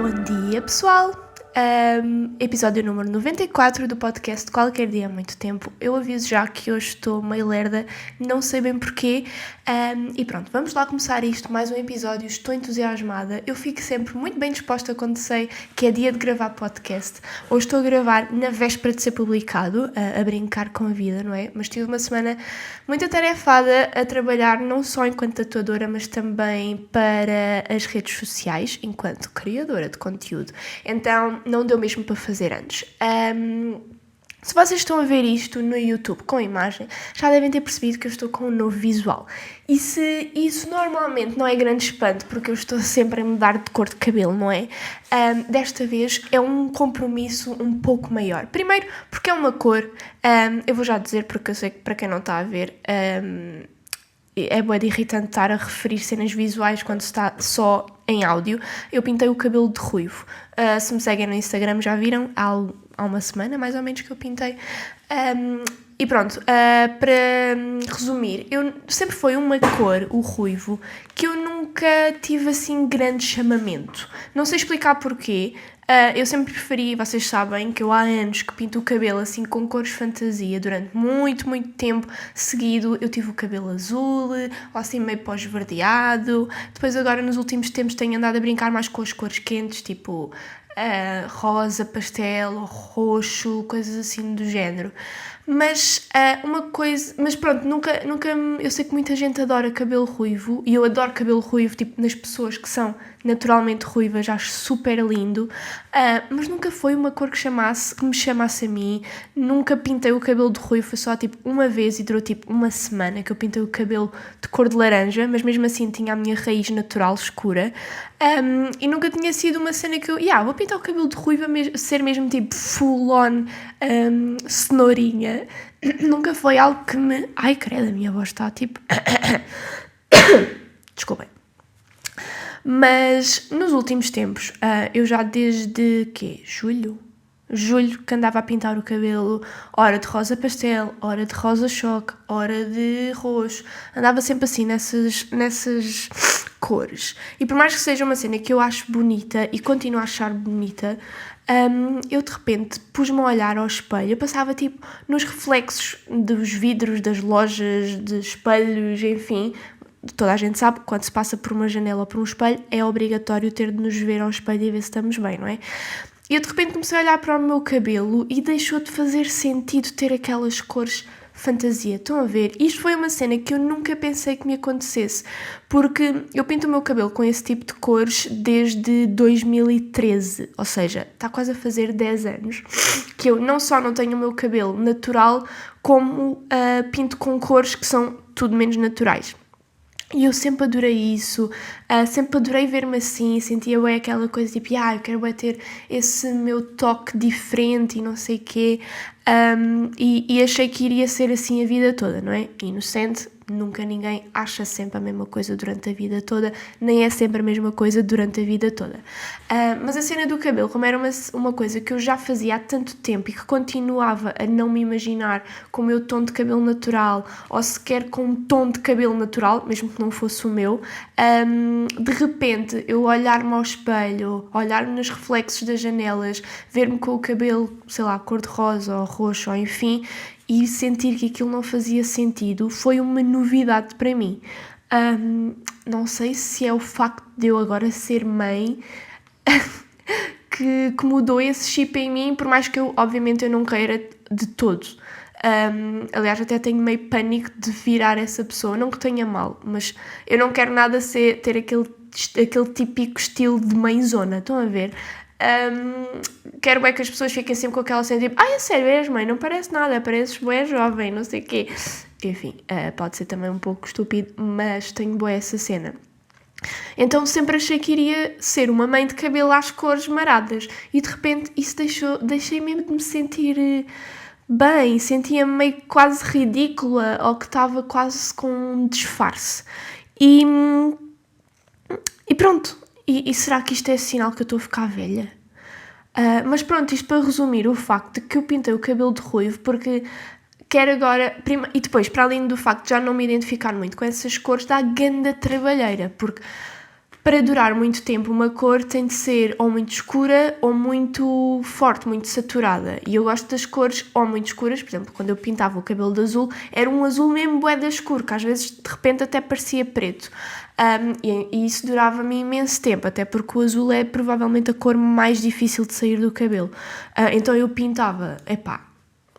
Bom dia, pessoal! Episódio número 94 do podcast Qualquer Dia Há Muito Tempo. Eu aviso já que hoje estou meio lerda, não sei bem porquê. E pronto, vamos lá começar isto, mais um episódio. Estou entusiasmada. Eu fico sempre muito bem disposta quando sei que é dia de gravar podcast. Hoje estou a gravar na véspera de ser publicado, a brincar com a vida, não é? Mas tive uma semana muito atarefada a trabalhar não só enquanto tatuadora, mas também para as redes sociais, enquanto criadora de conteúdo. Então, não deu mesmo para fazer antes. Se vocês estão a ver isto no YouTube com imagem, já devem ter percebido que eu estou com um novo visual. E se isso normalmente não é grande espanto, porque eu estou sempre a mudar de cor de cabelo, não é? Desta vez é um compromisso um pouco maior. Primeiro, porque é uma cor, eu vou já dizer, porque eu sei que para quem não está a ver, é bué de irritante estar a referir cenas visuais quando se está só em áudio. Eu pintei o cabelo de ruivo. Se me seguem no Instagram já viram, há uma semana mais ou menos que eu pintei. E pronto, para resumir, eu sempre foi uma cor, o ruivo, que eu nunca tive assim grande chamamento. Não sei explicar porquê. Eu sempre preferi, vocês sabem que eu há anos que pinto o cabelo assim com cores fantasia, durante muito, muito tempo seguido. Eu tive o cabelo azul, ou assim meio pós-verdeado. Depois agora nos últimos tempos tenho andado a brincar mais com as cores quentes, tipo rosa, pastel, roxo, coisas assim do género. Mas mas pronto, nunca, eu sei que muita gente adora cabelo ruivo, e eu adoro cabelo ruivo, tipo, nas pessoas que são naturalmente ruivas, acho super lindo, mas nunca foi uma cor que me chamasse a mim. Nunca pintei o cabelo de ruivo, foi só tipo uma vez e durou tipo uma semana que eu pintei o cabelo de cor de laranja, mas mesmo assim tinha a minha raiz natural escura, e nunca tinha sido uma cena que eu, vou pintar o cabelo de ruiva, ser mesmo tipo full on cenourinha. Nunca foi algo que me... Ai, credo, a minha voz está tipo... Desculpem. Mas nos últimos tempos, eu já desde, Julho que andava a pintar o cabelo, hora de rosa pastel, hora de rosa choque, hora de roxo. Andava sempre assim nessas cores. E por mais que seja uma cena que eu acho bonita e continuo a achar bonita, eu de repente pus-me a olhar ao espelho. Eu passava tipo nos reflexos dos vidros das lojas de espelhos, enfim. Toda a gente sabe que quando se passa por uma janela ou por um espelho é obrigatório ter de nos ver ao espelho e ver se estamos bem, não é? E eu de repente comecei a olhar para o meu cabelo e deixou de fazer sentido ter aquelas cores fantasia. Estão a ver? Isto foi uma cena que eu nunca pensei que me acontecesse, porque eu pinto o meu cabelo com esse tipo de cores desde 2013, ou seja, está quase a fazer 10 anos que eu não só não tenho o meu cabelo natural, como pinto com cores que são tudo menos naturais. E eu sempre adorei isso, sempre adorei ver-me assim, sentia bem aquela coisa tipo, eu quero bem ter esse meu toque diferente e não sei o quê, e achei que iria ser assim a vida toda, não é? Inocente, nunca ninguém acha sempre a mesma coisa durante a vida toda, nem é sempre a mesma coisa durante a vida toda. Mas a cena do cabelo, como era uma coisa que eu já fazia há tanto tempo e que continuava a não me imaginar com o meu tom de cabelo natural, ou sequer com um tom de cabelo natural, mesmo que não fosse o meu, de repente eu olhar-me ao espelho, olhar-me nos reflexos das janelas, ver-me com o cabelo, sei lá, cor-de-rosa ou roxo, ou enfim, e sentir que aquilo não fazia sentido, foi uma novidade para mim. Não sei se é o facto de eu agora ser mãe que mudou esse chip em mim, por mais que obviamente eu não queira de todo. Aliás, até tenho meio pânico de virar essa pessoa, não que tenha mal, mas eu não quero nada ter aquele típico estilo de mãezona, estão a ver? Quero bem que as pessoas fiquem sempre com aquela cena tipo, é sério, és mãe, não parece nada, pareces bué jovem, não sei o quê. Enfim, pode ser também um pouco estúpido, mas tenho bué essa cena. Então sempre achei que iria ser uma mãe de cabelo às cores maradas, e de repente isso deixei mesmo de me sentir bem, sentia-me meio quase ridícula, ou que estava quase com um disfarce. E pronto, e será que isto é sinal que eu estou a ficar velha? Mas pronto, isto para resumir o facto de que eu pintei o cabelo de ruivo, porque quero agora... E depois, para além do facto de já não me identificar muito com essas cores, dá ganda trabalheira, porque para durar muito tempo uma cor tem de ser ou muito escura ou muito forte, muito saturada. E eu gosto das cores ou muito escuras, por exemplo, quando eu pintava o cabelo de azul, era um azul mesmo bué da escuro, que às vezes de repente até parecia preto. E isso durava-me imenso tempo, até porque o azul é provavelmente a cor mais difícil de sair do cabelo. Então eu pintava,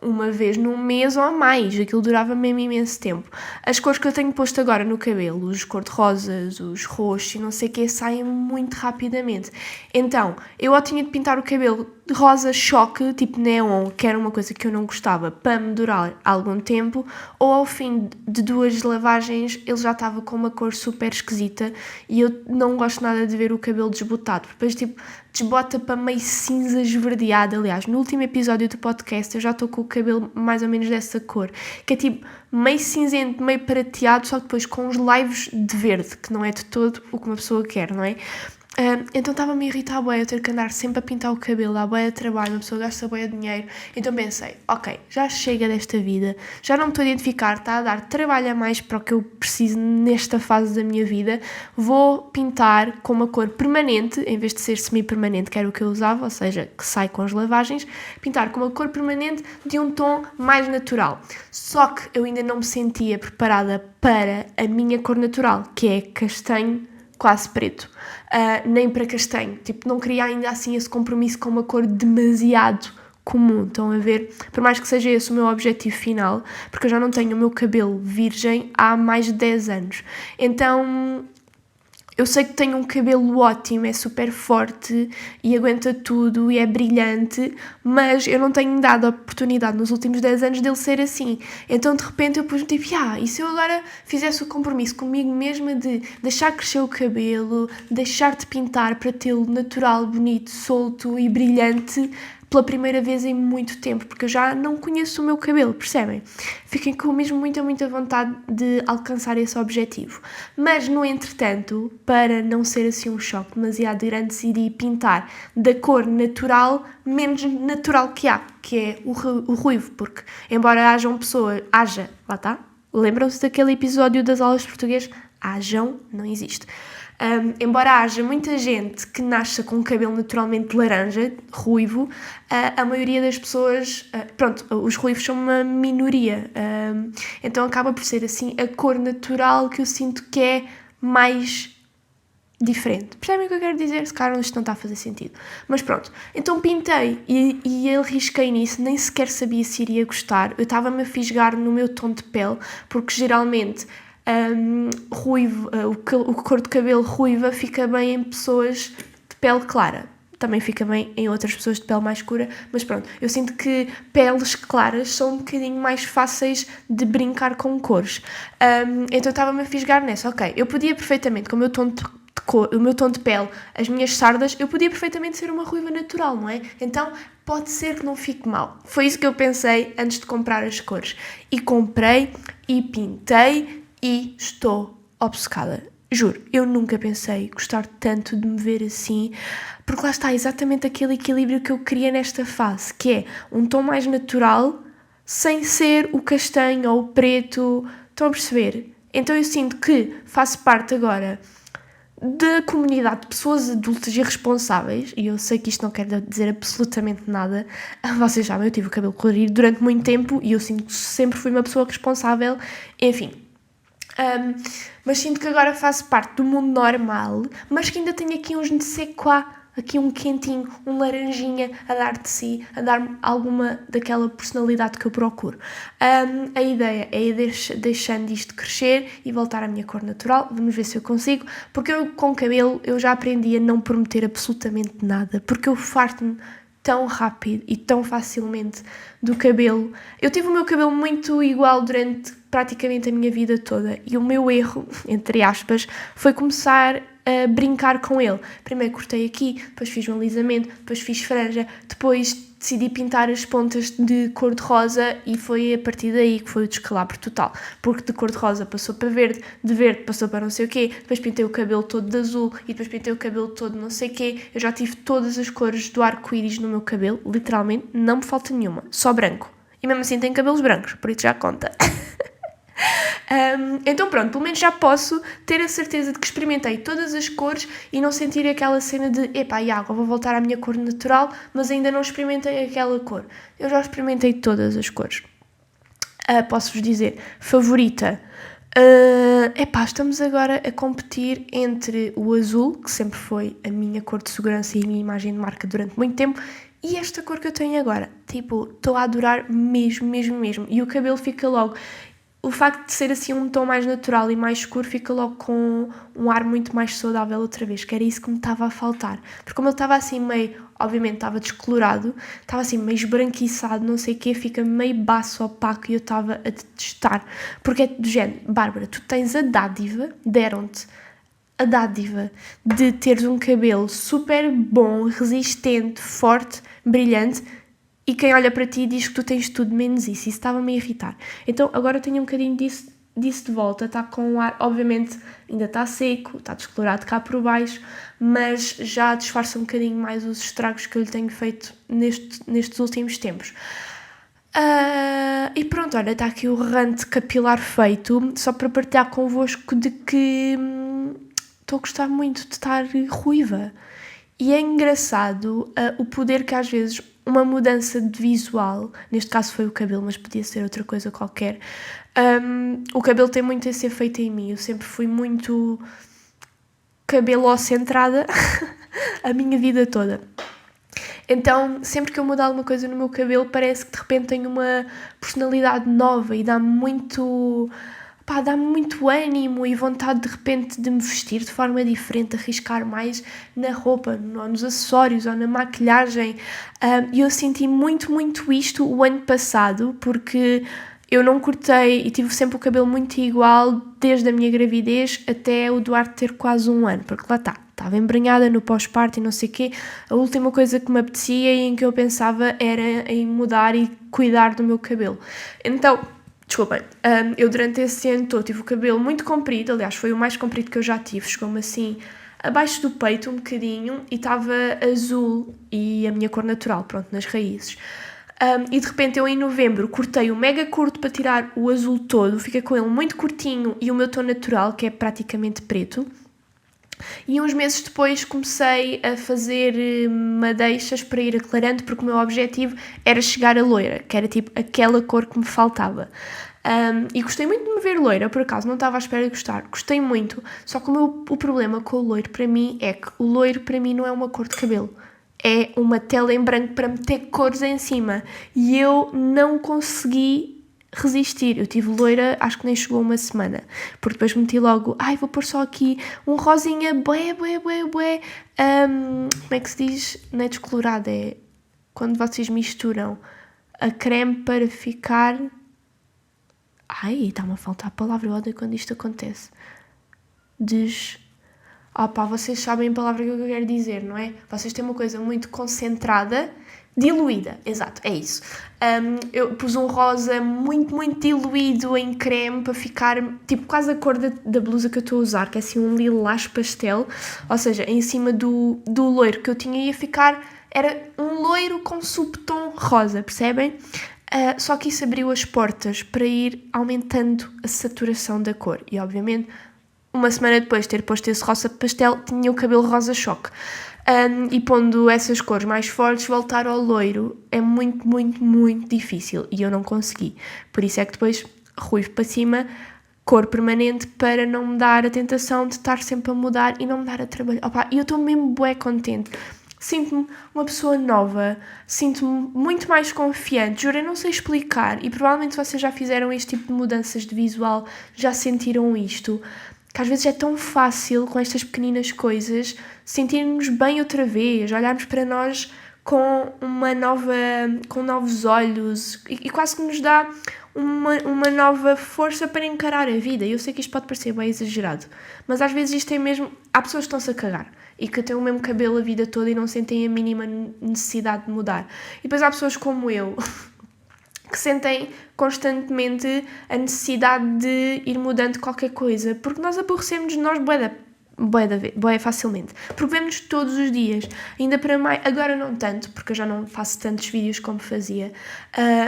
uma vez num mês ou mais, aquilo durava mesmo imenso tempo. As cores que eu tenho posto agora no cabelo, os cor-de-rosas, os roxos e não sei o que, saem muito rapidamente. Então, eu ou tinha de pintar o cabelo de rosa choque, tipo neon, que era uma coisa que eu não gostava, para me durar algum tempo, ou ao fim de 2 lavagens ele já estava com uma cor super esquisita e eu não gosto nada de ver o cabelo desbotado. Depois, tipo, desbota para meio cinza esverdeado. Aliás, no último episódio do podcast eu já estou com o cabelo mais ou menos dessa cor, que é tipo meio cinzento, meio prateado, só que depois com os laivos de verde, que não é de todo o que uma pessoa quer, não é? Então estava-me a irritar bué eu ter que andar sempre a pintar o cabelo, dá bué de trabalho, uma pessoa gasta bué de dinheiro. Então pensei, ok, já chega desta vida, já não me estou a identificar, está a dar trabalho a mais para o que eu preciso nesta fase da minha vida, vou pintar com uma cor permanente, em vez de ser semi-permanente, que era o que eu usava, ou seja, que sai com as lavagens, pintar com uma cor permanente de um tom mais natural. Só que eu ainda não me sentia preparada para a minha cor natural, que é castanho quase preto, nem para castanho, tipo, não queria ainda assim esse compromisso com uma cor demasiado comum, estão a ver? Por mais que seja esse o meu objetivo final, porque eu já não tenho o meu cabelo virgem há mais de 10 anos, então eu sei que tenho um cabelo ótimo, é super forte e aguenta tudo e é brilhante, mas eu não tenho dado a oportunidade nos últimos 10 anos dele ser assim. Então, de repente, eu pus-me tipo, e se eu agora fizesse o compromisso comigo mesma de deixar crescer o cabelo, deixar de pintar para tê-lo natural, bonito, solto e brilhante, pela primeira vez em muito tempo, porque eu já não conheço o meu cabelo, percebem? Fiquei com mesmo muita vontade de alcançar esse objetivo. Mas, no entretanto, para não ser assim um choque demasiado grande, decidi pintar da cor natural, menos natural que há, que é o ruivo, porque embora lá está, lembram-se daquele episódio das aulas de português? Hajam, não existe. Embora haja muita gente que nasça com o cabelo naturalmente laranja, ruivo, a maioria das pessoas, os ruivos são uma minoria, então acaba por ser assim a cor natural que eu sinto que é mais diferente. Percebem o que eu quero dizer? Se calhar isto não está a fazer sentido. Mas pronto, então pintei e eu risquei nisso, nem sequer sabia se iria gostar. Eu estava-me a fisgar no meu tom de pele, porque geralmente ruivo, o cor de cabelo ruiva fica bem em pessoas de pele clara. Também fica bem em outras pessoas de pele mais escura, mas pronto, eu sinto que peles claras são um bocadinho mais fáceis de brincar com cores. Então estava-me a fisgar nessa. Ok, eu podia perfeitamente, com o meu tom de cor, o meu tom de pele, as minhas sardas, eu podia perfeitamente ser uma ruiva natural, não é? Então pode ser que não fique mal. Foi isso que eu pensei antes de comprar as cores. E comprei e pintei e estou obcecada. Juro, eu nunca pensei gostar tanto de me ver assim, porque lá está exatamente aquele equilíbrio que eu queria nesta fase, que é um tom mais natural, sem ser o castanho ou o preto. Estão a perceber? Então eu sinto que faço parte agora da comunidade de pessoas adultas e responsáveis, e eu sei que isto não quer dizer absolutamente nada. Vocês sabem, eu tive o cabelo colorido durante muito tempo e eu sinto que sempre fui uma pessoa responsável, enfim. Mas sinto que agora faço parte do mundo normal, mas que ainda tenho aqui uns de sequá, aqui um quentinho, um laranjinha a dar de si, a dar-me alguma daquela personalidade que eu procuro. A ideia é ir deixando isto crescer e voltar à minha cor natural. Vamos ver se eu consigo, porque eu com cabelo eu já aprendi a não prometer absolutamente nada, porque eu farto-me tão rápido e tão facilmente do cabelo. Eu tive o meu cabelo muito igual durante praticamente a minha vida toda e o meu erro, entre aspas, foi começar a brincar com ele. Primeiro cortei aqui, depois fiz um alisamento, depois fiz franja, depois decidi pintar as pontas de cor-de-rosa e foi a partir daí que foi o descalabro total, porque de cor-de-rosa passou para verde, de verde passou para não sei o quê, depois pintei o cabelo todo de azul e depois pintei o cabelo todo não sei o quê. Eu já tive todas as cores do arco-íris no meu cabelo, literalmente, não me falta nenhuma, só branco. E mesmo assim tenho cabelos brancos, por isso já conta. Então pronto, pelo menos já posso ter a certeza de que experimentei todas as cores e não sentir aquela cena de epá, agora vou voltar à minha cor natural, mas ainda não experimentei aquela cor. Eu já experimentei todas as cores. Posso-vos dizer, favorita. Estamos agora a competir entre o azul, que sempre foi a minha cor de segurança e a minha imagem de marca durante muito tempo, e esta cor que eu tenho agora. Tipo, estou a adorar mesmo. E o cabelo fica logo... O facto de ser assim um tom mais natural e mais escuro fica logo com um ar muito mais saudável outra vez, que era isso que me estava a faltar. Porque como ele estava assim meio, obviamente estava descolorado, estava assim meio esbranquiçado, não sei o quê, fica meio baço, opaco e eu estava a detestar. Porque é do género, Bárbara, tu tens a dádiva, deram-te a dádiva de teres um cabelo super bom, resistente, forte, brilhante, e quem olha para ti diz que tu tens tudo menos isso estava-me a irritar. Então agora eu tenho um bocadinho disso de volta, está com um ar, obviamente ainda está seco, está descolorado cá por baixo, mas já disfarça um bocadinho mais os estragos que eu lhe tenho feito nestes últimos tempos. E pronto, olha, está aqui o rant capilar feito, só para partilhar convosco de que estou a gostar muito de estar ruiva. E é engraçado o poder que às vezes uma mudança de visual, neste caso foi o cabelo, mas podia ser outra coisa qualquer, o cabelo tem muito esse efeito em mim. Eu sempre fui muito cabelo-centrada a minha vida toda. Então, sempre que eu mudo alguma coisa no meu cabelo, parece que de repente tenho uma personalidade nova e dá-me muito ânimo e vontade de repente de me vestir de forma diferente, arriscar mais na roupa, ou nos acessórios, ou na maquilhagem. E eu senti muito isto o ano passado, porque eu não cortei e tive sempre o cabelo muito igual desde a minha gravidez até o Duarte ter quase 1 ano, porque lá estava embrenhada no pós-parto e não sei o quê. A última coisa que me apetecia e em que eu pensava era em mudar e cuidar do meu cabelo. Então, desculpem, eu durante esse ano todo tive o cabelo muito comprido, aliás foi o mais comprido que eu já tive, chegou-me assim abaixo do peito um bocadinho e estava azul e a minha cor natural, pronto, nas raízes. E de repente eu em novembro cortei-o mega curto para tirar o azul todo, fiquei com ele muito curtinho e o meu tom natural, que é praticamente preto. E uns meses depois comecei a fazer madeixas para ir aclarando, porque o meu objetivo era chegar a loira, que era tipo aquela cor que me faltava. E gostei muito de me ver loira, por acaso, não estava à espera de gostar. Gostei muito, só que o problema com o loiro para mim é que o loiro para mim não é uma cor de cabelo. É uma tela em branco para meter cores em cima. E eu não consegui resistir. Eu tive loira, acho que nem chegou 1 semana. Porque depois meti logo, vou pôr só aqui um rosinha bué. Como é que se diz? Não é descolorado, é quando vocês misturam a creme para ficar... está-me a faltar a palavra, eu odeio quando isto acontece. Vocês sabem a palavra que eu quero dizer, não é? Vocês têm uma coisa muito concentrada, diluída, exato, é isso. Eu pus um rosa muito diluído em creme para ficar, tipo, quase a cor da blusa que eu estou a usar, que é assim um lilás pastel, ou seja, em cima do loiro que eu tinha ia ficar, era um loiro com subtom rosa, percebem? Só que isso abriu as portas para ir aumentando a saturação da cor e, obviamente, 1 semana depois de ter posto esse rosa pastel, tinha o cabelo rosa choque. E pondo essas cores mais fortes, voltar ao loiro é muito difícil e eu não consegui. Por isso é que depois ruivo para cima, cor permanente, para não me dar a tentação de estar sempre a mudar e não me dar a trabalho. E eu estou mesmo bué contente. Sinto-me uma pessoa nova, sinto-me muito mais confiante, juro, eu não sei explicar e provavelmente vocês já fizeram este tipo de mudanças de visual, já sentiram isto, que às vezes é tão fácil com estas pequeninas coisas sentirmos bem outra vez, olharmos para nós com novos olhos e quase que nos dá uma nova força para encarar a vida. Eu sei que isto pode parecer bem exagerado, mas às vezes isto é mesmo... Há pessoas que estão-se a cagar e que têm o mesmo cabelo a vida toda e não sentem a mínima necessidade de mudar. E depois há pessoas como eu que sentem constantemente a necessidade de ir mudando qualquer coisa, porque nós aborrecemos de nós bué bué facilmente. Porque vemos todos os dias. Ainda para mais, agora não tanto, porque eu já não faço tantos vídeos como fazia.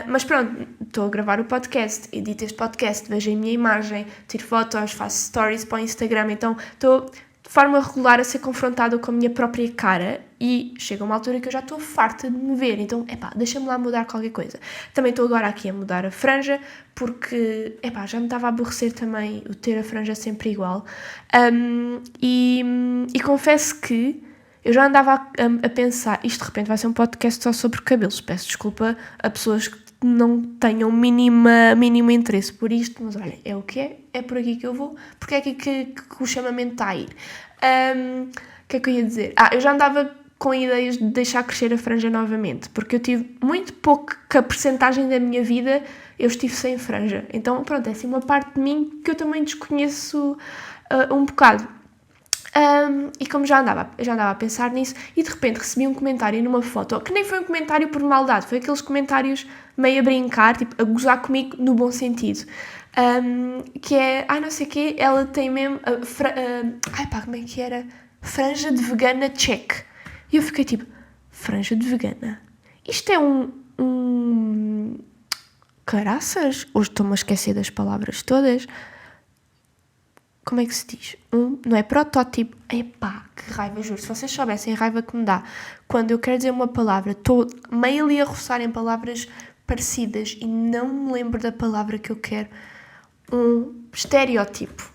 Mas pronto, estou a gravar o podcast, edito este podcast, vejo a minha imagem, tiro fotos, faço stories para o Instagram, então estou de forma regular a ser confrontada com a minha própria cara e chega uma altura que eu já estou farta de me ver, então, deixa-me lá mudar qualquer coisa. Também estou agora aqui a mudar a franja, porque, já me estava a aborrecer também o ter a franja sempre igual. E confesso que eu já andava a pensar, isto de repente vai ser um podcast só sobre cabelos, peço desculpa a pessoas que não tenham mínimo interesse por isto, mas olha, é o que é por aqui que eu vou, porque é aqui que o chamamento está a ir. O que é que eu ia dizer? Eu já andava com ideias de deixar crescer a franja novamente, porque eu tive muito pouca percentagem da minha vida, eu estive sem franja, então pronto, é assim uma parte de mim que eu também desconheço um bocado. E como eu já andava a pensar nisso e de repente recebi um comentário numa foto, que nem foi um comentário por maldade, foi aqueles comentários meio a brincar, tipo, a gozar comigo no bom sentido, que é, não sei o quê, ela tem mesmo, como é que era? Franja de vegana check. E eu fiquei tipo, franja de vegana? Isto é um... Caraças? Hoje estou-me a esquecer das palavras todas. Como é que se diz? Não é protótipo. Que raiva, juro. Se vocês soubessem a raiva que me dá quando eu quero dizer uma palavra, estou meio ali a roçar em palavras parecidas e não me lembro da palavra que eu quero. Um estereótipo.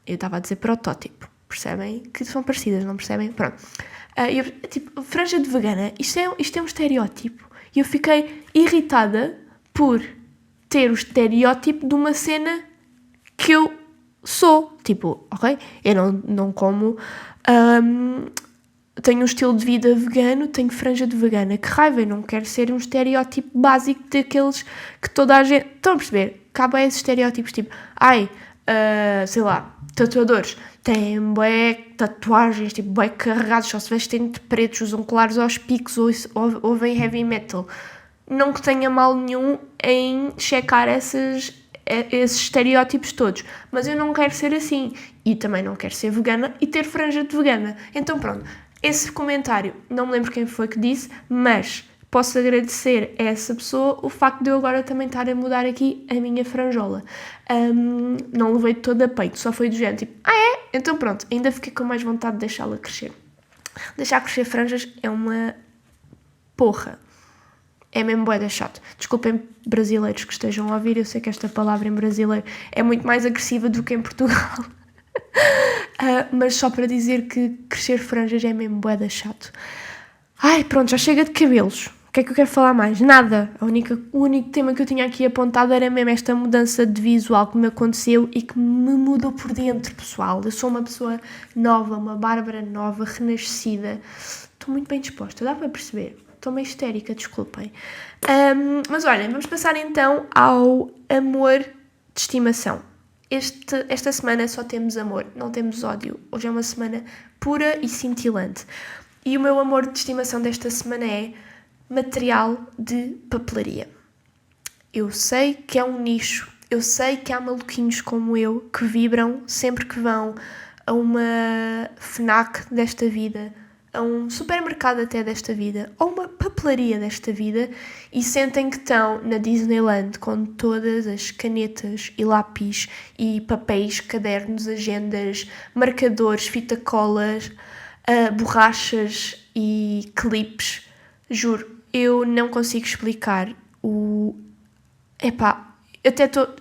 Eu estava a dizer protótipo. Percebem? Que são parecidas, não percebem? Pronto. Franja de vegana. Isto é um estereótipo. E eu fiquei irritada por ter o estereótipo de uma cena que eu sou, ok, eu não como, tenho um estilo de vida vegano, tenho franja de vegana, que raiva, eu não quero ser um estereótipo básico daqueles que toda a gente, estão a perceber, acaba esses estereótipos, sei lá, tatuadores, têm bué tatuagens, bué carregados, só se vestem de pretos, usam colares aos picos, ou vem heavy metal, não que tenha mal nenhum em checar esses estereótipos todos, mas eu não quero ser assim e também não quero ser vegana e ter franja de vegana. Então pronto, esse comentário, não me lembro quem foi que disse, mas posso agradecer a essa pessoa o facto de eu agora também estar a mudar aqui a minha franjola. Não levei todo a peito, só foi do género Então pronto, ainda fiquei com mais vontade de deixá-la crescer. Deixar crescer franjas é uma porra. É mesmo bué da chato. Desculpem brasileiros que estejam a ouvir, eu sei que esta palavra em brasileiro é muito mais agressiva do que em Portugal. Mas só para dizer que crescer franjas é mesmo bué da chato. Pronto, já chega de cabelos. O que é que eu quero falar mais? Nada. O único tema que eu tinha aqui apontado era mesmo esta mudança de visual que me aconteceu e que me mudou por dentro, pessoal. Eu sou uma pessoa nova, uma Bárbara nova, renascida. Estou muito bem disposta, dá para perceber. Estou meio histérica, desculpem. Mas olhem, vamos passar então ao amor de estimação. Esta semana só temos amor, não temos ódio. Hoje é uma semana pura e cintilante. E o meu amor de estimação desta semana é material de papelaria. Eu sei que é um nicho, eu sei que há maluquinhos como eu que vibram sempre que vão a uma FNAC desta vida, a um supermercado até desta vida, ou uma papelaria desta vida, e sentem que estão na Disneyland com todas as canetas e lápis e papéis, cadernos, agendas, marcadores, fita-colas, borrachas e clipes. Juro, eu não consigo explicar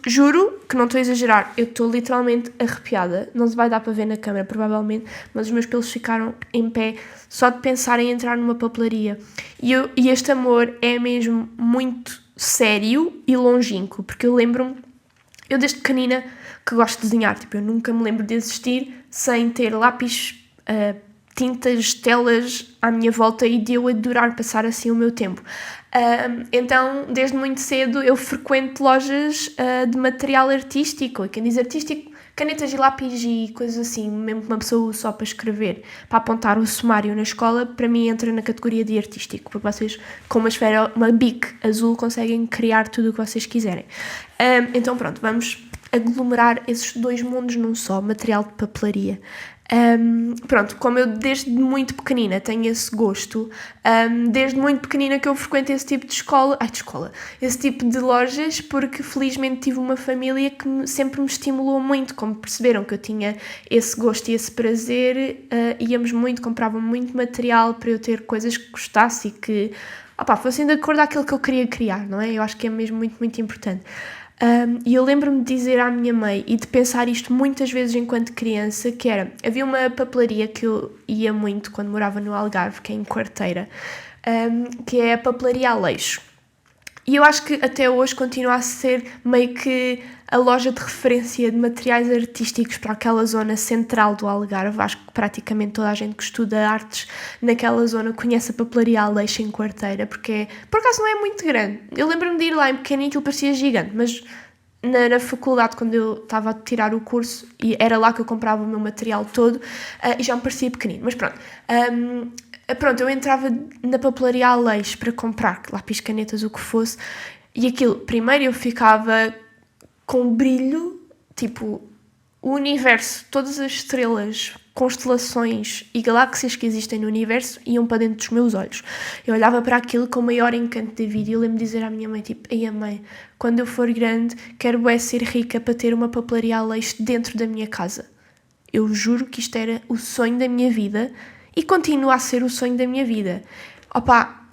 juro que não estou a exagerar, eu estou literalmente arrepiada, não se vai dar para ver na câmera provavelmente, mas os meus pelos ficaram em pé só de pensar em entrar numa papelaria. E este amor é mesmo muito sério e longínquo, porque eu lembro-me, eu desde pequenina que gosto de desenhar, eu nunca me lembro de existir sem ter lápis, tintas, telas à minha volta e de eu adorar passar assim o meu tempo. Então, desde muito cedo eu frequento lojas de material artístico, e quem diz artístico, canetas e lápis e coisas assim, mesmo que uma pessoa use só para escrever, para apontar o sumário na escola, para mim entra na categoria de artístico, porque vocês, com uma esfera, uma bic azul, conseguem criar tudo o que vocês quiserem. Então pronto, vamos aglomerar esses dois mundos num só, material de papelaria. Pronto, como eu desde muito pequenina tenho esse gosto, desde muito pequenina que eu frequento esse tipo de esse tipo de lojas, porque felizmente tive uma família que sempre me estimulou muito, como perceberam que eu tinha esse gosto e esse prazer, íamos muito, compravam muito material para eu ter coisas que gostasse e que fossem de acordo àquilo que eu queria criar, não é? Eu acho que é mesmo muito, muito importante. E eu lembro-me de dizer à minha mãe e de pensar isto muitas vezes enquanto criança, que era, havia uma papelaria que eu ia muito quando morava no Algarve, que é em Quarteira, que é a Papelaria Aleixo. E eu acho que até hoje continua a ser meio que a loja de referência de materiais artísticos para aquela zona central do Algarve. Acho que praticamente toda a gente que estuda artes naquela zona conhece a Papelaria Aleixo em Quarteira, porque por acaso não é muito grande. Eu lembro-me de ir lá em pequenino, aquilo parecia gigante, mas na faculdade, quando eu estava a tirar o curso, e era lá que eu comprava o meu material todo, e já me parecia pequenino. Mas pronto, eu entrava na Papelaria Aleixo para comprar lápis, canetas, o que fosse, e aquilo, primeiro eu ficava com brilho, tipo, o universo, todas as estrelas, constelações e galáxias que existem no universo iam para dentro dos meus olhos. Eu olhava para aquilo com o maior encanto da vida e eu lembro de dizer à minha mãe, tipo, ei, mãe, quando eu for grande, quero ser rica para ter uma Papelaria Aleixo dentro da minha casa. Eu juro que isto era o sonho da minha vida e continua a ser o sonho da minha vida.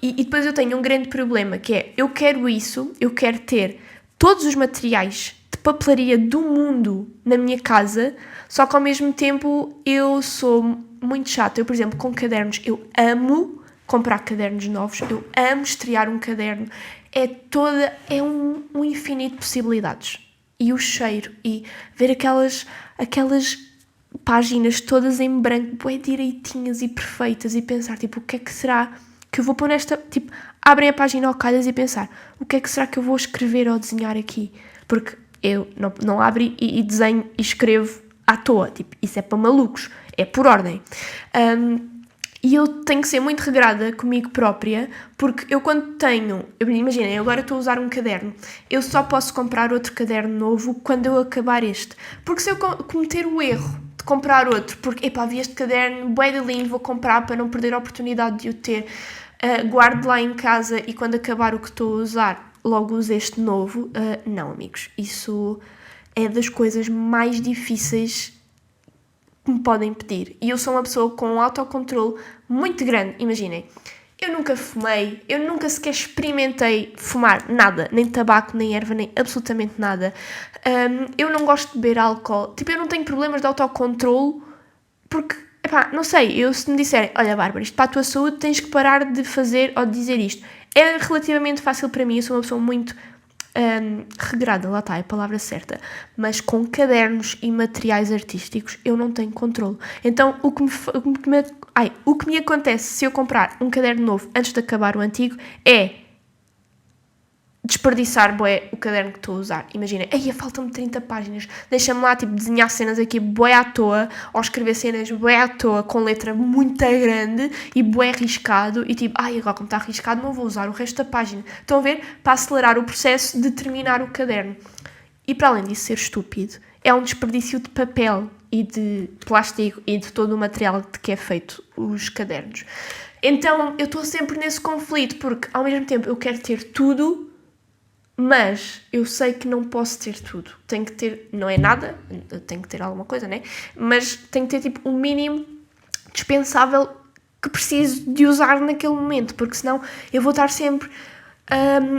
E depois eu tenho um grande problema, que é, eu quero ter todos os materiais de papelaria do mundo na minha casa, só que ao mesmo tempo eu sou muito chata. Eu, por exemplo, com cadernos, eu amo comprar cadernos novos, eu amo estrear um caderno, é um infinito de possibilidades. E o cheiro, e ver aquelas páginas todas em branco, bem direitinhas e perfeitas, e pensar, tipo, o que é que será que eu vou pôr nesta, tipo, abrem a página ao calhas e pensar, o que é que será que eu vou escrever ou desenhar aqui? Porque eu não abro e desenho e escrevo à toa, tipo, isso é para malucos, é por ordem. E eu tenho que ser muito regrada comigo própria, porque eu quando imaginem, eu agora estou a usar um caderno, eu só posso comprar outro caderno novo quando eu acabar este. Porque se eu cometer o erro de comprar outro, porque, vi este caderno, bué de lindo, vou comprar para não perder a oportunidade de o ter, guardo lá em casa e quando acabar o que estou a usar, logo uso este novo. Não, amigos, isso é das coisas mais difíceis que me podem pedir. E eu sou uma pessoa com um autocontrole muito grande. Imaginem, eu nunca fumei, eu nunca sequer experimentei fumar nada, nem tabaco, nem erva, nem absolutamente nada. Eu não gosto de beber álcool. Tipo, eu não tenho problemas de autocontrole porque, não sei, se me disserem, olha, Bárbara, isto para a tua saúde tens que parar de fazer ou de dizer isto. É relativamente fácil para mim, eu sou uma pessoa muito regrada, lá está, é a palavra certa, mas com cadernos e materiais artísticos eu não tenho controle. Então o que me acontece se eu comprar um caderno novo antes de acabar o antigo é desperdiçar bué o caderno que estou a usar. Imagina, faltam-me 30 páginas, deixa-me lá tipo desenhar cenas aqui bué à toa, ou escrever cenas bué à toa com letra muito grande e bué riscado, e tipo, agora como está riscado não vou usar o resto da página. Estão a ver? Para acelerar o processo de terminar o caderno. E para além disso ser estúpido, é um desperdício de papel e de plástico e de todo o material de que é feito os cadernos. Então eu estou sempre nesse conflito, porque ao mesmo tempo eu quero ter tudo, mas eu sei que não posso ter tudo. Tenho que ter, não é nada, tenho que ter alguma coisa, né? Mas tenho que ter tipo o mínimo dispensável que preciso de usar naquele momento, porque senão eu vou estar sempre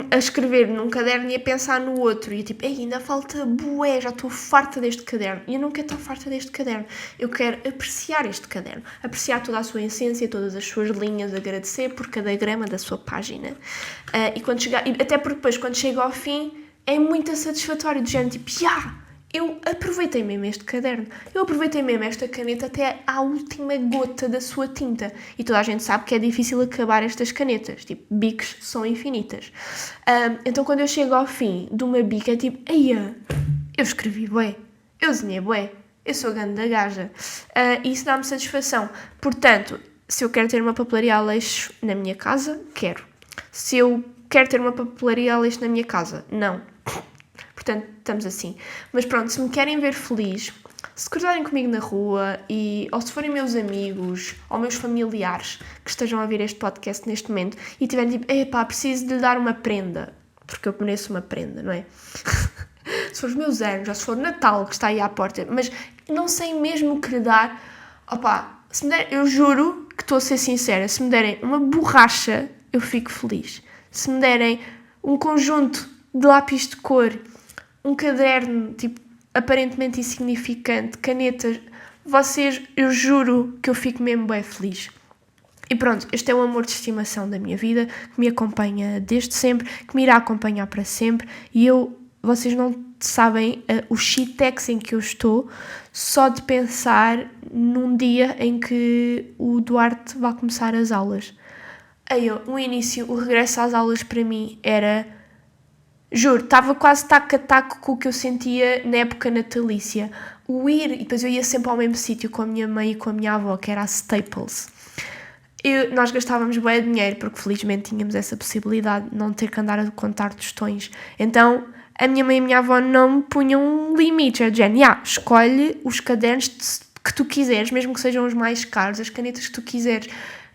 a escrever num caderno e a pensar no outro, e tipo, ainda falta bué, já estou farta deste caderno, e eu não quero estar farta deste caderno, eu quero apreciar este caderno, apreciar toda a sua essência, todas as suas linhas, agradecer por cada grama da sua página, e quando chegar, até porque depois quando chega ao fim é muito satisfatório, do género tipo, eu aproveitei mesmo este caderno, eu aproveitei mesmo esta caneta até à última gota da sua tinta. E toda a gente sabe que é difícil acabar estas canetas, tipo, bicos são infinitas. Então quando eu chego ao fim de uma bica é tipo, eu escrevi bué, eu desenhei bué, eu sou grande da gaja. E isso dá-me satisfação. Portanto, se eu quero ter uma papelaria Aleixo na minha casa, quero. Se eu quero ter uma papelaria Aleixo na minha casa, não. Portanto, estamos assim. Mas pronto, se me querem ver feliz, se cruzarem comigo na rua, ou se forem meus amigos ou meus familiares que estejam a ouvir este podcast neste momento e tiverem tipo, preciso de lhe dar uma prenda, porque eu mereço uma prenda, não é? Se for os meus anos, ou se for Natal que está aí à porta, mas não sei mesmo o que lhe dar, se me der, eu juro que estou a ser sincera, se me derem uma borracha, eu fico feliz. Se me derem um conjunto de lápis de cor, um caderno, tipo, aparentemente insignificante, canetas, eu juro que eu fico mesmo bem feliz. E pronto, este é o amor de estimação da minha vida, que me acompanha desde sempre, que me irá acompanhar para sempre, e vocês não sabem o shitex em que eu estou, só de pensar num dia em que o Duarte vai começar as aulas. O regresso às aulas para mim era... Juro, estava quase taco a taco com o que eu sentia na época natalícia. E depois eu ia sempre ao mesmo sítio com a minha mãe e com a minha avó, que era a Staples. Nós gastávamos bem dinheiro, porque felizmente tínhamos essa possibilidade de não ter que andar a contar tostões. Então, a minha mãe e a minha avó não me punham um limite. É de género, escolhe os cadernos que tu quiseres, mesmo que sejam os mais caros, as canetas que tu quiseres.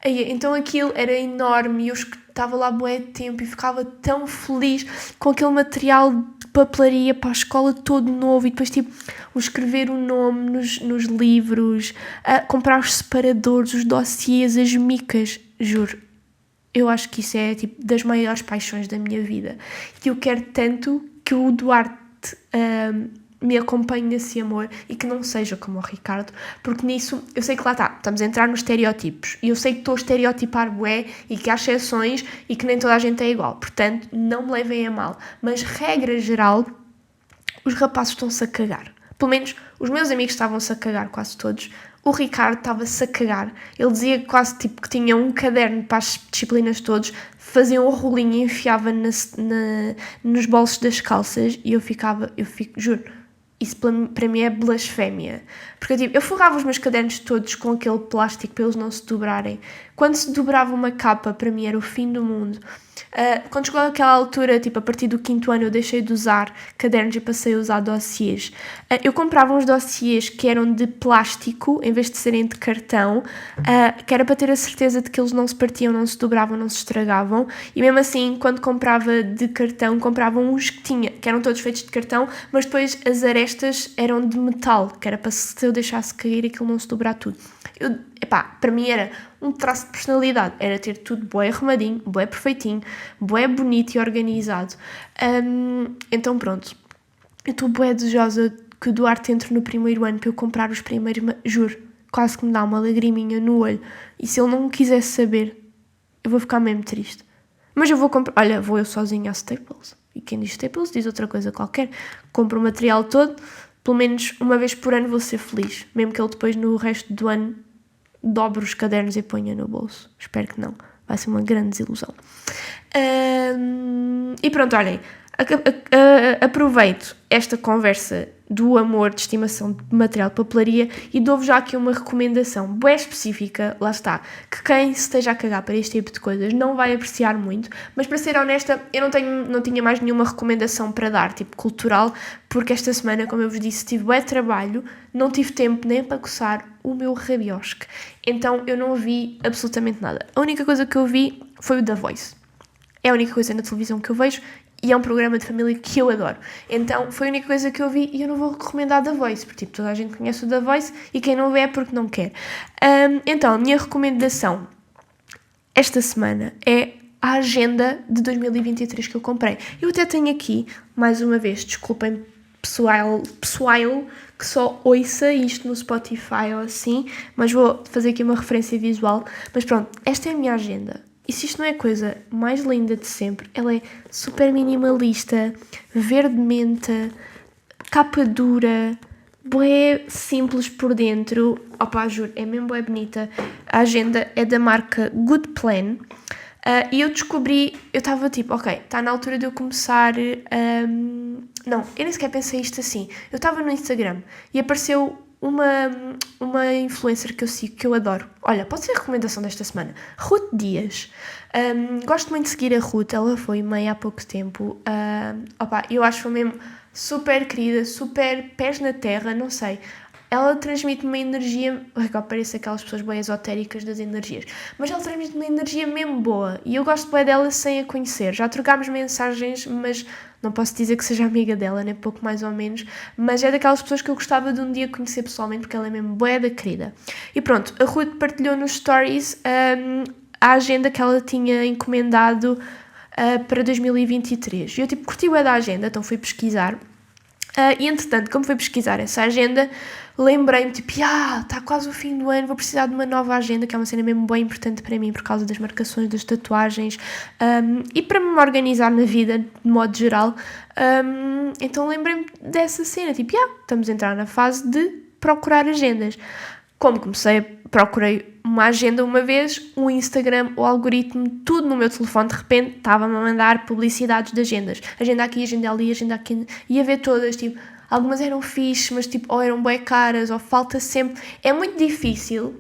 Então aquilo era enorme e eu estava lá bué de tempo e ficava tão feliz com aquele material de papelaria para a escola todo novo e depois tipo escrever o nome nos livros, comprar os separadores, os dossiês, as micas, juro. Eu acho que isso é tipo das maiores paixões da minha vida e eu quero tanto que o Duarte me acompanhe nesse amor e que não seja como o Ricardo, porque nisso eu sei que lá está, estamos a entrar nos estereótipos e eu sei que estou a estereotipar bué e que há exceções e que nem toda a gente é igual, portanto não me levem a mal, mas regra geral os rapazes estão-se a cagar, pelo menos os meus amigos estavam-se a cagar quase todos. O Ricardo estava-se a cagar, ele dizia quase tipo que tinha um caderno para as disciplinas todos, fazia um rolinho e enfiava nos bolsos das calças e eu fico, juro, isso para mim é blasfémia. Porque eu forrava os meus cadernos todos com aquele plástico para eles não se dobrarem. Quando se dobrava uma capa, para mim era o fim do mundo. Quando chegou àquela altura, tipo a partir do 5º ano, eu deixei de usar cadernos e passei a usar dossiês. Eu comprava uns dossiês que eram de plástico, em vez de serem de cartão, que era para ter a certeza de que eles não se partiam, não se dobravam, não se estragavam. E mesmo assim, quando comprava de cartão, comprava uns que eram todos feitos de cartão, mas depois as arestas eram de metal, que era para se eu deixasse cair aquilo não se dobrar tudo. Para mim era um traço de personalidade, era ter tudo bué arrumadinho, bué perfeitinho, bué bonito e organizado. Então pronto, eu estou bué desejosa que o Duarte entre no 1º ano para eu comprar os primeiros, juro, quase que me dá uma lagriminha no olho, e se ele não quisesse saber, eu vou ficar mesmo triste. Mas eu vou comprar, vou eu sozinha à Staples, e quem diz Staples diz outra coisa qualquer, compro o material todo, pelo menos uma vez por ano vou ser feliz, mesmo que ele depois no resto do ano dobre os cadernos e ponha no bolso. Espero que não. Vai ser uma grande desilusão. E pronto, olhem. Aproveito esta conversa do amor de estimação de material de papelaria e dou-vos já aqui uma recomendação bem específica, lá está, que quem se esteja a cagar para este tipo de coisas não vai apreciar muito, mas para ser honesta, eu não tinha mais nenhuma recomendação para dar, tipo cultural, porque esta semana, como eu vos disse, tive bué trabalho, não tive tempo nem para coçar o meu rabiosque, então eu não vi absolutamente nada. A única coisa que eu vi foi o The Voice. É a única coisa na televisão que eu vejo e é um programa de família que eu adoro. Então foi a única coisa que eu vi e eu não vou recomendar The Voice, porque toda a gente conhece o The Voice e quem não vê é porque não quer. Então, a minha recomendação esta semana é a agenda de 2023 que eu comprei. Eu até tenho aqui, mais uma vez, desculpem pessoal que só ouça isto no Spotify ou assim, mas vou fazer aqui uma referência visual. Mas pronto, esta é a minha agenda. E se isto não é a coisa mais linda de sempre, ela é super minimalista, verde menta, capa dura, bué simples por dentro. Juro, é mesmo bué bonita. A agenda é da marca Good Plan. E eu descobri, eu estava tipo, ok, está na altura de eu começar... Não, eu nem sequer pensei isto assim. Eu estava no Instagram e apareceu uma influencer que eu sigo, que eu adoro. Olha, pode ser a recomendação desta semana. Ruth Dias. Gosto muito de seguir a Ruth, ela foi mãe há pouco tempo. Eu acho que foi mesmo super querida, super pés na terra, não sei. Ela transmite uma energia, agora parece aquelas pessoas bem esotéricas das energias, mas ela transmite uma energia mesmo boa e eu gosto bem dela sem a conhecer. Já trocámos mensagens, mas não posso dizer que seja amiga dela, nem pouco mais ou menos, mas é daquelas pessoas que eu gostava de um dia conhecer pessoalmente porque ela é mesmo boa da querida. E pronto, a Ruth partilhou nos stories a agenda que ela tinha encomendado para 2023. E eu curti bem da agenda, então fui pesquisar. E entretanto, como fui pesquisar essa agenda, lembrei-me, está quase o fim do ano, vou precisar de uma nova agenda, que é uma cena mesmo bem importante para mim, por causa das marcações, das tatuagens, e para me organizar na vida, de modo geral. Então lembrei-me dessa cena, estamos a entrar na fase de procurar agendas. Como procurei uma agenda uma vez, o Instagram, o algoritmo, tudo no meu telefone, de repente, estava-me a mandar publicidades de agendas. Agenda aqui, agenda ali, agenda aqui. Ia ver todas, algumas eram fixe, mas ou eram bué caras, ou falta sempre. É muito difícil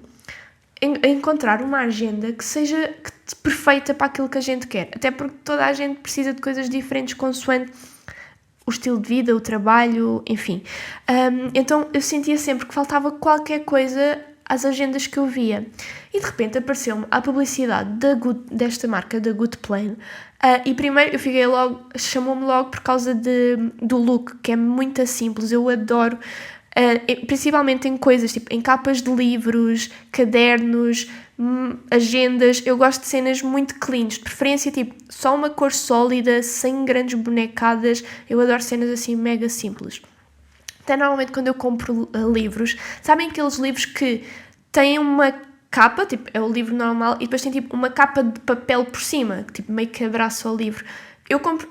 encontrar uma agenda que seja perfeita para aquilo que a gente quer. Até porque toda a gente precisa de coisas diferentes consoante o estilo de vida, o trabalho, enfim. Então eu sentia sempre que faltava qualquer coisa às agendas que eu via. E de repente apareceu-me a publicidade desta marca, da Good Plan, e primeiro eu fiquei logo, chamou-me logo por causa do look, que é muito simples, eu adoro, principalmente em coisas, em capas de livros, cadernos, agendas, eu gosto de cenas muito cleans, de preferência só uma cor sólida, sem grandes bonecadas, eu adoro cenas assim mega simples. Até normalmente quando eu compro livros, sabem aqueles livros que têm uma capa, é o livro normal, e depois tem uma capa de papel por cima, que meio que abraça o livro.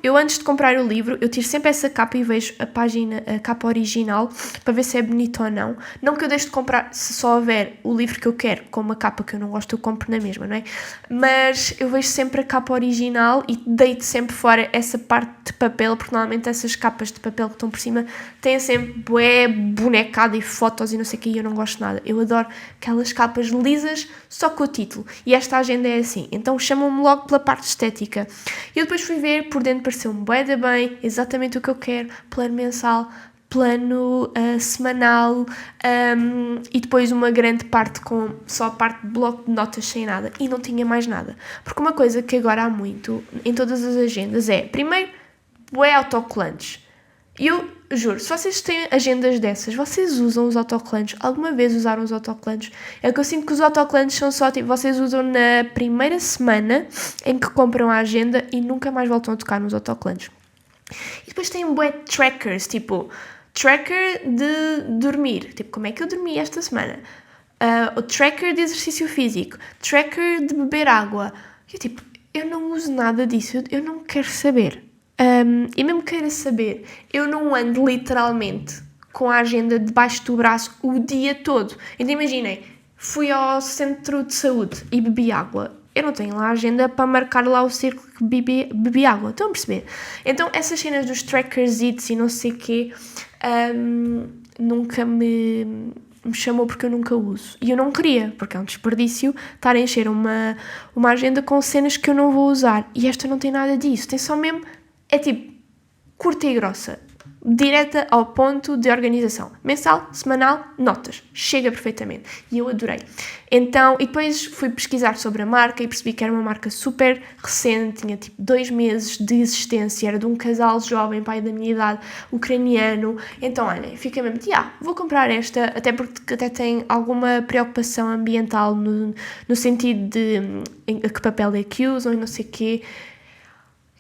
Eu antes de comprar o livro, eu tiro sempre essa capa e vejo a capa original, para ver se é bonito ou não. Não que eu deixe de comprar, se só houver o livro que eu quero, com uma capa que eu não gosto, eu compro na mesma, não é? Mas eu vejo sempre a capa original e deito sempre fora essa parte de papel, porque normalmente essas capas de papel que estão por cima têm sempre bué, bonecada e fotos e não sei o que, e eu não gosto nada. Eu adoro aquelas capas lisas, só com o título. E esta agenda é assim, então chamam-me logo pela parte estética. E eu depois fui ver, por dentro pareceu-me bué da bem, exatamente o que eu quero, plano mensal, plano semanal, e depois uma grande parte com só a parte de bloco de notas sem nada, e não tinha mais nada. Porque uma coisa que agora há muito em todas as agendas é, primeiro, bué autocolantes. E eu juro, se vocês têm agendas dessas, vocês usam os autocolantes? Alguma vez usaram os autocolantes? É que eu sinto que os autocolantes são só, vocês usam na primeira semana em que compram a agenda e nunca mais voltam a tocar nos autocolantes. E depois tem bué trackers, tracker de dormir, como é que eu dormi esta semana? O tracker de exercício físico, tracker de beber água. Eu não uso nada disso, eu não quero saber. E mesmo queira saber, eu não ando literalmente com a agenda debaixo do braço o dia todo. Então imaginem, fui ao centro de saúde e bebi água. Eu não tenho lá a agenda para marcar lá o círculo que bebi água. Estão a perceber? Então essas cenas dos trackers e não sei o quê, nunca me chamou porque eu nunca uso. E eu não queria, porque é um desperdício estar a encher uma agenda com cenas que eu não vou usar. E esta não tem nada disso. Tem só mesmo... É curta e grossa, direta ao ponto de organização. Mensal, semanal, notas. Chega perfeitamente. E eu adorei. Então, e depois fui pesquisar sobre a marca e percebi que era uma marca super recente, tinha 2 meses de existência, era de um casal jovem, pai da minha idade, ucraniano. Então, olha, fiquei mesmo, vou comprar esta, até porque até tem alguma preocupação ambiental no sentido de que papel é que usam e não sei o quê.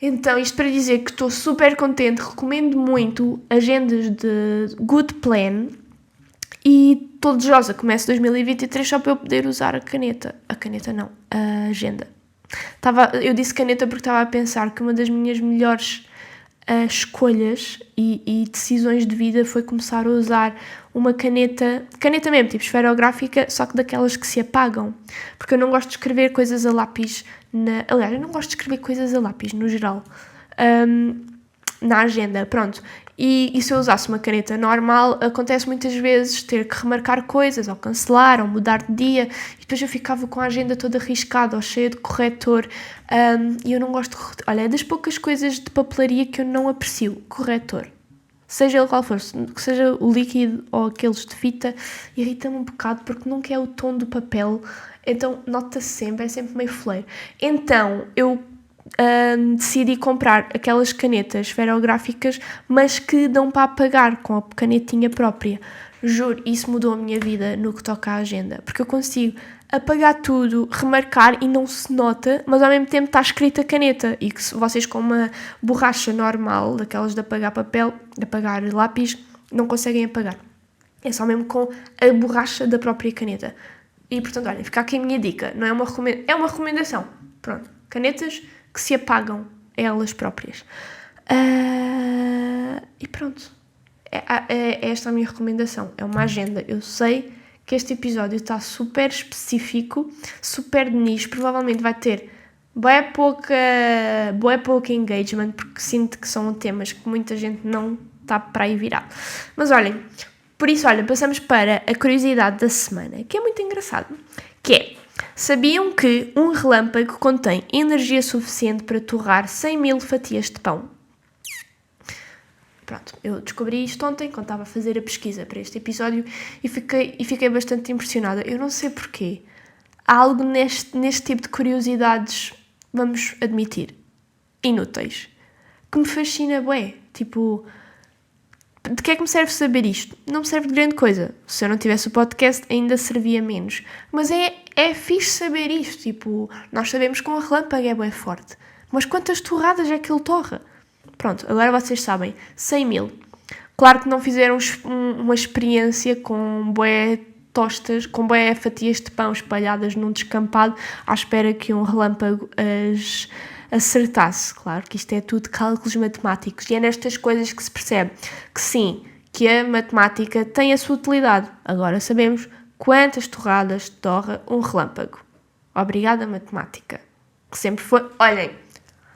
Então, isto para dizer que estou super contente, recomendo muito agendas de Good Plan e estou desejosa, começo 2023 só para eu poder usar a caneta. A caneta não, a agenda. Eu disse caneta porque estava a pensar que uma das minhas melhores escolhas e decisões de vida foi começar a usar uma caneta mesmo, esferográfica, só que daquelas que se apagam, porque eu não gosto de escrever coisas a lápis, aliás, eu não gosto de escrever coisas a lápis, no geral, na agenda, pronto. E se eu usasse uma caneta normal, acontece muitas vezes ter que remarcar coisas, ou cancelar, ou mudar de dia, e depois eu ficava com a agenda toda arriscada, ou cheia de corretor, e eu não gosto de... Olha, é das poucas coisas de papelaria que eu não aprecio, corretor. seja ele qual for, que seja o líquido ou aqueles de fita, irrita-me um bocado porque nunca é o tom do papel, então nota-se sempre, é sempre meio fleiro. Então eu decidi comprar aquelas canetas esferográficas, mas que dão para apagar com a canetinha própria. Juro, isso mudou a minha vida no que toca à agenda, porque eu consigo apagar tudo, remarcar e não se nota, mas ao mesmo tempo está escrita a caneta, e que se vocês com uma borracha normal, daquelas de apagar papel, de apagar lápis, não conseguem apagar. É só mesmo com a borracha da própria caneta. E portanto, olha, fica aqui a minha dica, não é uma recomendação, é uma recomendação. Pronto, canetas que se apagam elas próprias. E pronto. É esta a minha recomendação. É uma agenda. Eu sei que este episódio está super específico, super de nicho. Provavelmente vai ter bué pouca engagement, porque sinto que são temas que muita gente não está para aí virado. Mas olhem, por isso, olha, passamos para a curiosidade da semana, que é muito engraçado, que é: sabiam que um relâmpago contém energia suficiente para torrar 100 mil fatias de pão? Pronto, eu descobri isto ontem, quando estava a fazer a pesquisa para este episódio, e fiquei bastante impressionada. Eu não sei porquê. Há algo neste tipo de curiosidades, vamos admitir, inúteis, que me fascina bué. Tipo, de que é que me serve saber isto? Não me serve de grande coisa. Se eu não tivesse o podcast, ainda servia menos. Mas é fixe saber isto. Tipo, nós sabemos que um relâmpago é bué forte. Mas quantas torradas é que ele torra? Pronto, agora vocês sabem. 100 mil. Claro que não fizeram uma experiência com bué tostas, com bué fatias de pão espalhadas num descampado, à espera que um relâmpago as acertasse. Claro que isto é tudo cálculos matemáticos, e é nestas coisas que se percebe que sim, que a matemática tem a sua utilidade. Agora sabemos quantas torradas torra um relâmpago. Obrigada, matemática. Que sempre foi... Olhem,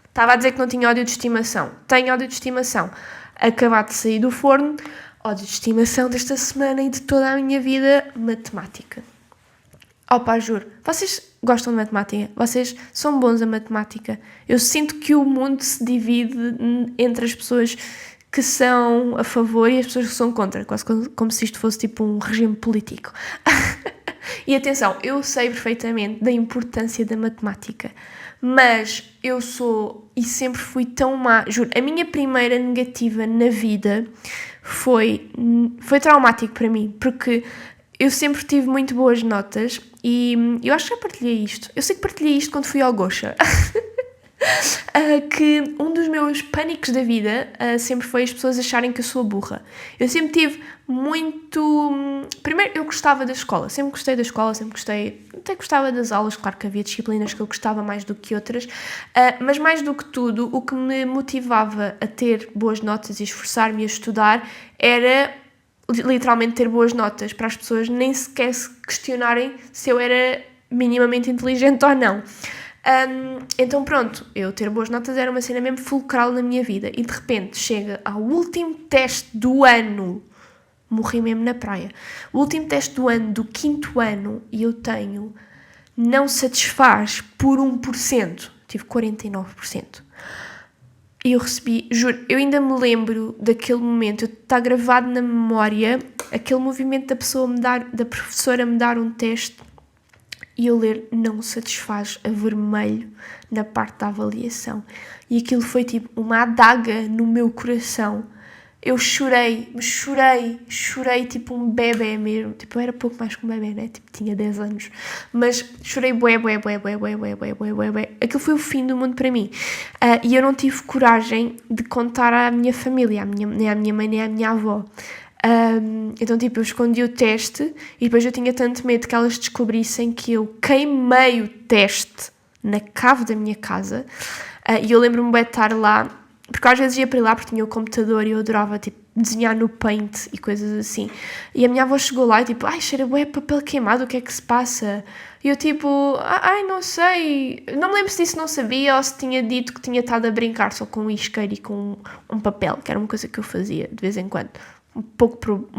estava a dizer que não tinha ódio de estimação. Tenho ódio de estimação. Acabado de sair do forno, ódio de estimação desta semana e de toda a minha vida, matemática. Opa, juro, vocês gostam de matemática? Vocês são bons a matemática? Eu sinto que o mundo se divide entre as pessoas que são a favor e as pessoas que são contra, quase como se isto fosse tipo um regime político. E atenção, eu sei perfeitamente da importância da matemática, mas eu sou e sempre fui tão má, juro, a minha primeira negativa na vida foi traumático para mim, porque eu sempre tive muito boas notas e eu acho que já partilhei isto. Eu sei que partilhei isto quando fui ao Gosha. Que um dos meus pânicos da vida sempre foi as pessoas acharem que eu sou burra. Eu sempre tive muito... Primeiro, eu gostava da escola. Sempre gostei da escola, sempre gostei... Até gostava das aulas, claro que havia disciplinas que eu gostava mais do que outras. Mas mais do que tudo, o que me motivava a ter boas notas e esforçar-me a estudar era... literalmente ter boas notas, para as pessoas nem sequer se questionarem se eu era minimamente inteligente ou não. Então pronto, eu ter boas notas era uma cena mesmo fulcral na minha vida, e de repente chega ao último teste do ano, morri mesmo na praia, o último teste do ano, do 5º ano, e eu tenho não satisfaz por 1%, tive 49%. E eu recebi, juro, eu ainda me lembro daquele momento, está gravado na memória, aquele movimento da professora me dar um teste e eu ler não satisfaz a vermelho na parte da avaliação. E aquilo foi tipo uma adaga no meu coração. Eu chorei tipo um bebê mesmo. Tipo, eu era pouco mais que um bebê, né? Tipo, tinha 10 anos. Mas chorei bué. Aquilo foi o fim do mundo para mim. E eu não tive coragem de contar à minha família, nem à minha mãe, nem à minha avó. Então, tipo, eu escondi o teste e depois eu tinha tanto medo que elas descobrissem que eu queimei o teste na cave da minha casa. E eu lembro-me de estar lá, porque às vezes ia para lá porque tinha o computador e eu adorava, tipo, desenhar no Paint e coisas assim. E a minha avó chegou lá e tipo, ai, cheira bué papel queimado, o que é que se passa? E eu tipo, ai, não sei, não me lembro se disse não sabia ou se tinha dito que tinha estado a brincar só com um isqueiro e com um papel, que era uma coisa que eu fazia de vez em quando. Um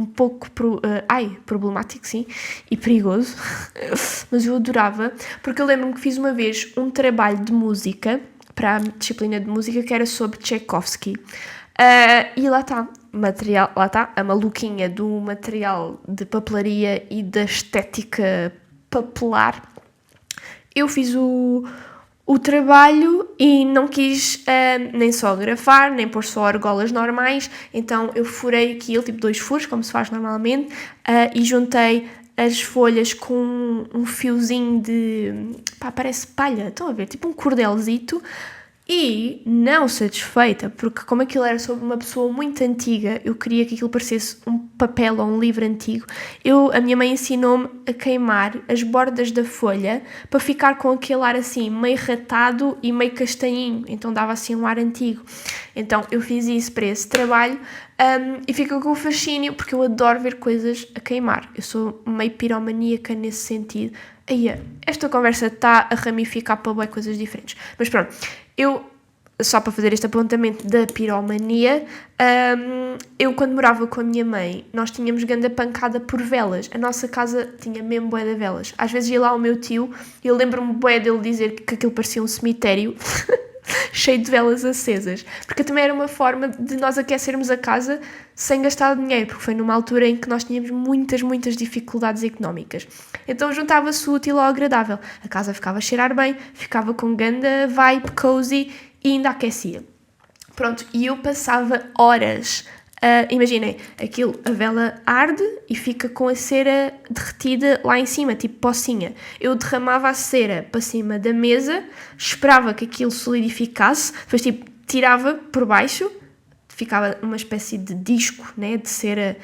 pouco problemático, sim, e perigoso, mas eu adorava, porque eu lembro-me que fiz uma vez um trabalho de música para a disciplina de música que era sobre Tchaikovsky, e lá está, material, lá está, a maluquinha do material de papelaria e da estética papelar, eu fiz o trabalho e não quis nem só grafar, nem pôr só argolas normais, então eu furei aquilo, tipo 2 furos, como se faz normalmente, e juntei as folhas com um fiozinho de, parece palha, estão a ver, tipo um cordelzito. E, não satisfeita, porque como aquilo era sobre uma pessoa muito antiga, eu queria que aquilo parecesse um papel ou um livro antigo, a minha mãe ensinou-me a queimar as bordas da folha para ficar com aquele ar assim, meio ratado e meio castanhinho, então dava assim um ar antigo. Então eu fiz isso para esse trabalho e fico com o fascínio, porque eu adoro ver coisas a queimar. Eu sou meio piromaníaca nesse sentido. Aí, esta conversa está a ramificar para bem coisas diferentes. Mas pronto, só para fazer este apontamento da piromania, eu quando morava com a minha mãe, nós tínhamos grande pancada por velas. A nossa casa tinha mesmo bué de velas. Às vezes ia lá o meu tio e eu lembro-me bué dele dizer que aquilo parecia um cemitério cheio de velas acesas. Porque também era uma forma de nós aquecermos a casa sem gastar dinheiro, porque foi numa altura em que nós tínhamos muitas dificuldades económicas. Então juntava-se o útil ao agradável. A casa ficava a cheirar bem, ficava com ganda vibe, cozy e ainda aquecia. Pronto, e eu passava horas. Imaginem, a vela arde e fica com a cera derretida lá em cima, tipo pocinha. Eu derramava a cera para cima da mesa, esperava que aquilo solidificasse, depois tipo, tirava por baixo, ficava uma espécie de disco, né, de cera,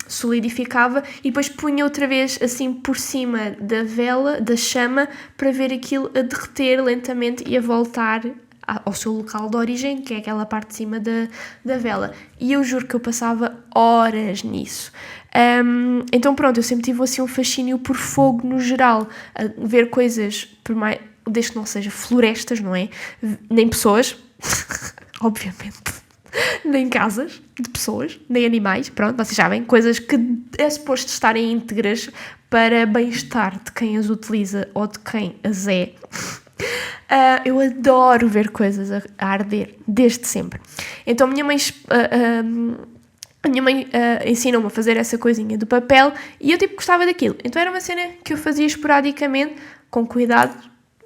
solidificava e depois punha outra vez assim por cima da vela, da chama, para ver aquilo a derreter lentamente e a voltar ao seu local de origem, que é aquela parte de cima da vela. E eu juro que eu passava horas nisso. Então pronto, eu sempre tive assim um fascínio por fogo no geral, a ver coisas, por mais, desde que não seja florestas, não é? Nem pessoas, obviamente, nem casas de pessoas, nem animais, pronto, vocês sabem, coisas que é suposto estarem íntegras para bem-estar de quem as utiliza ou de quem as é. Eu adoro ver coisas a arder, desde sempre. Então a minha mãe ensinou-me a fazer essa coisinha do papel e eu tipo gostava daquilo. Então era uma cena que eu fazia esporadicamente, com cuidado,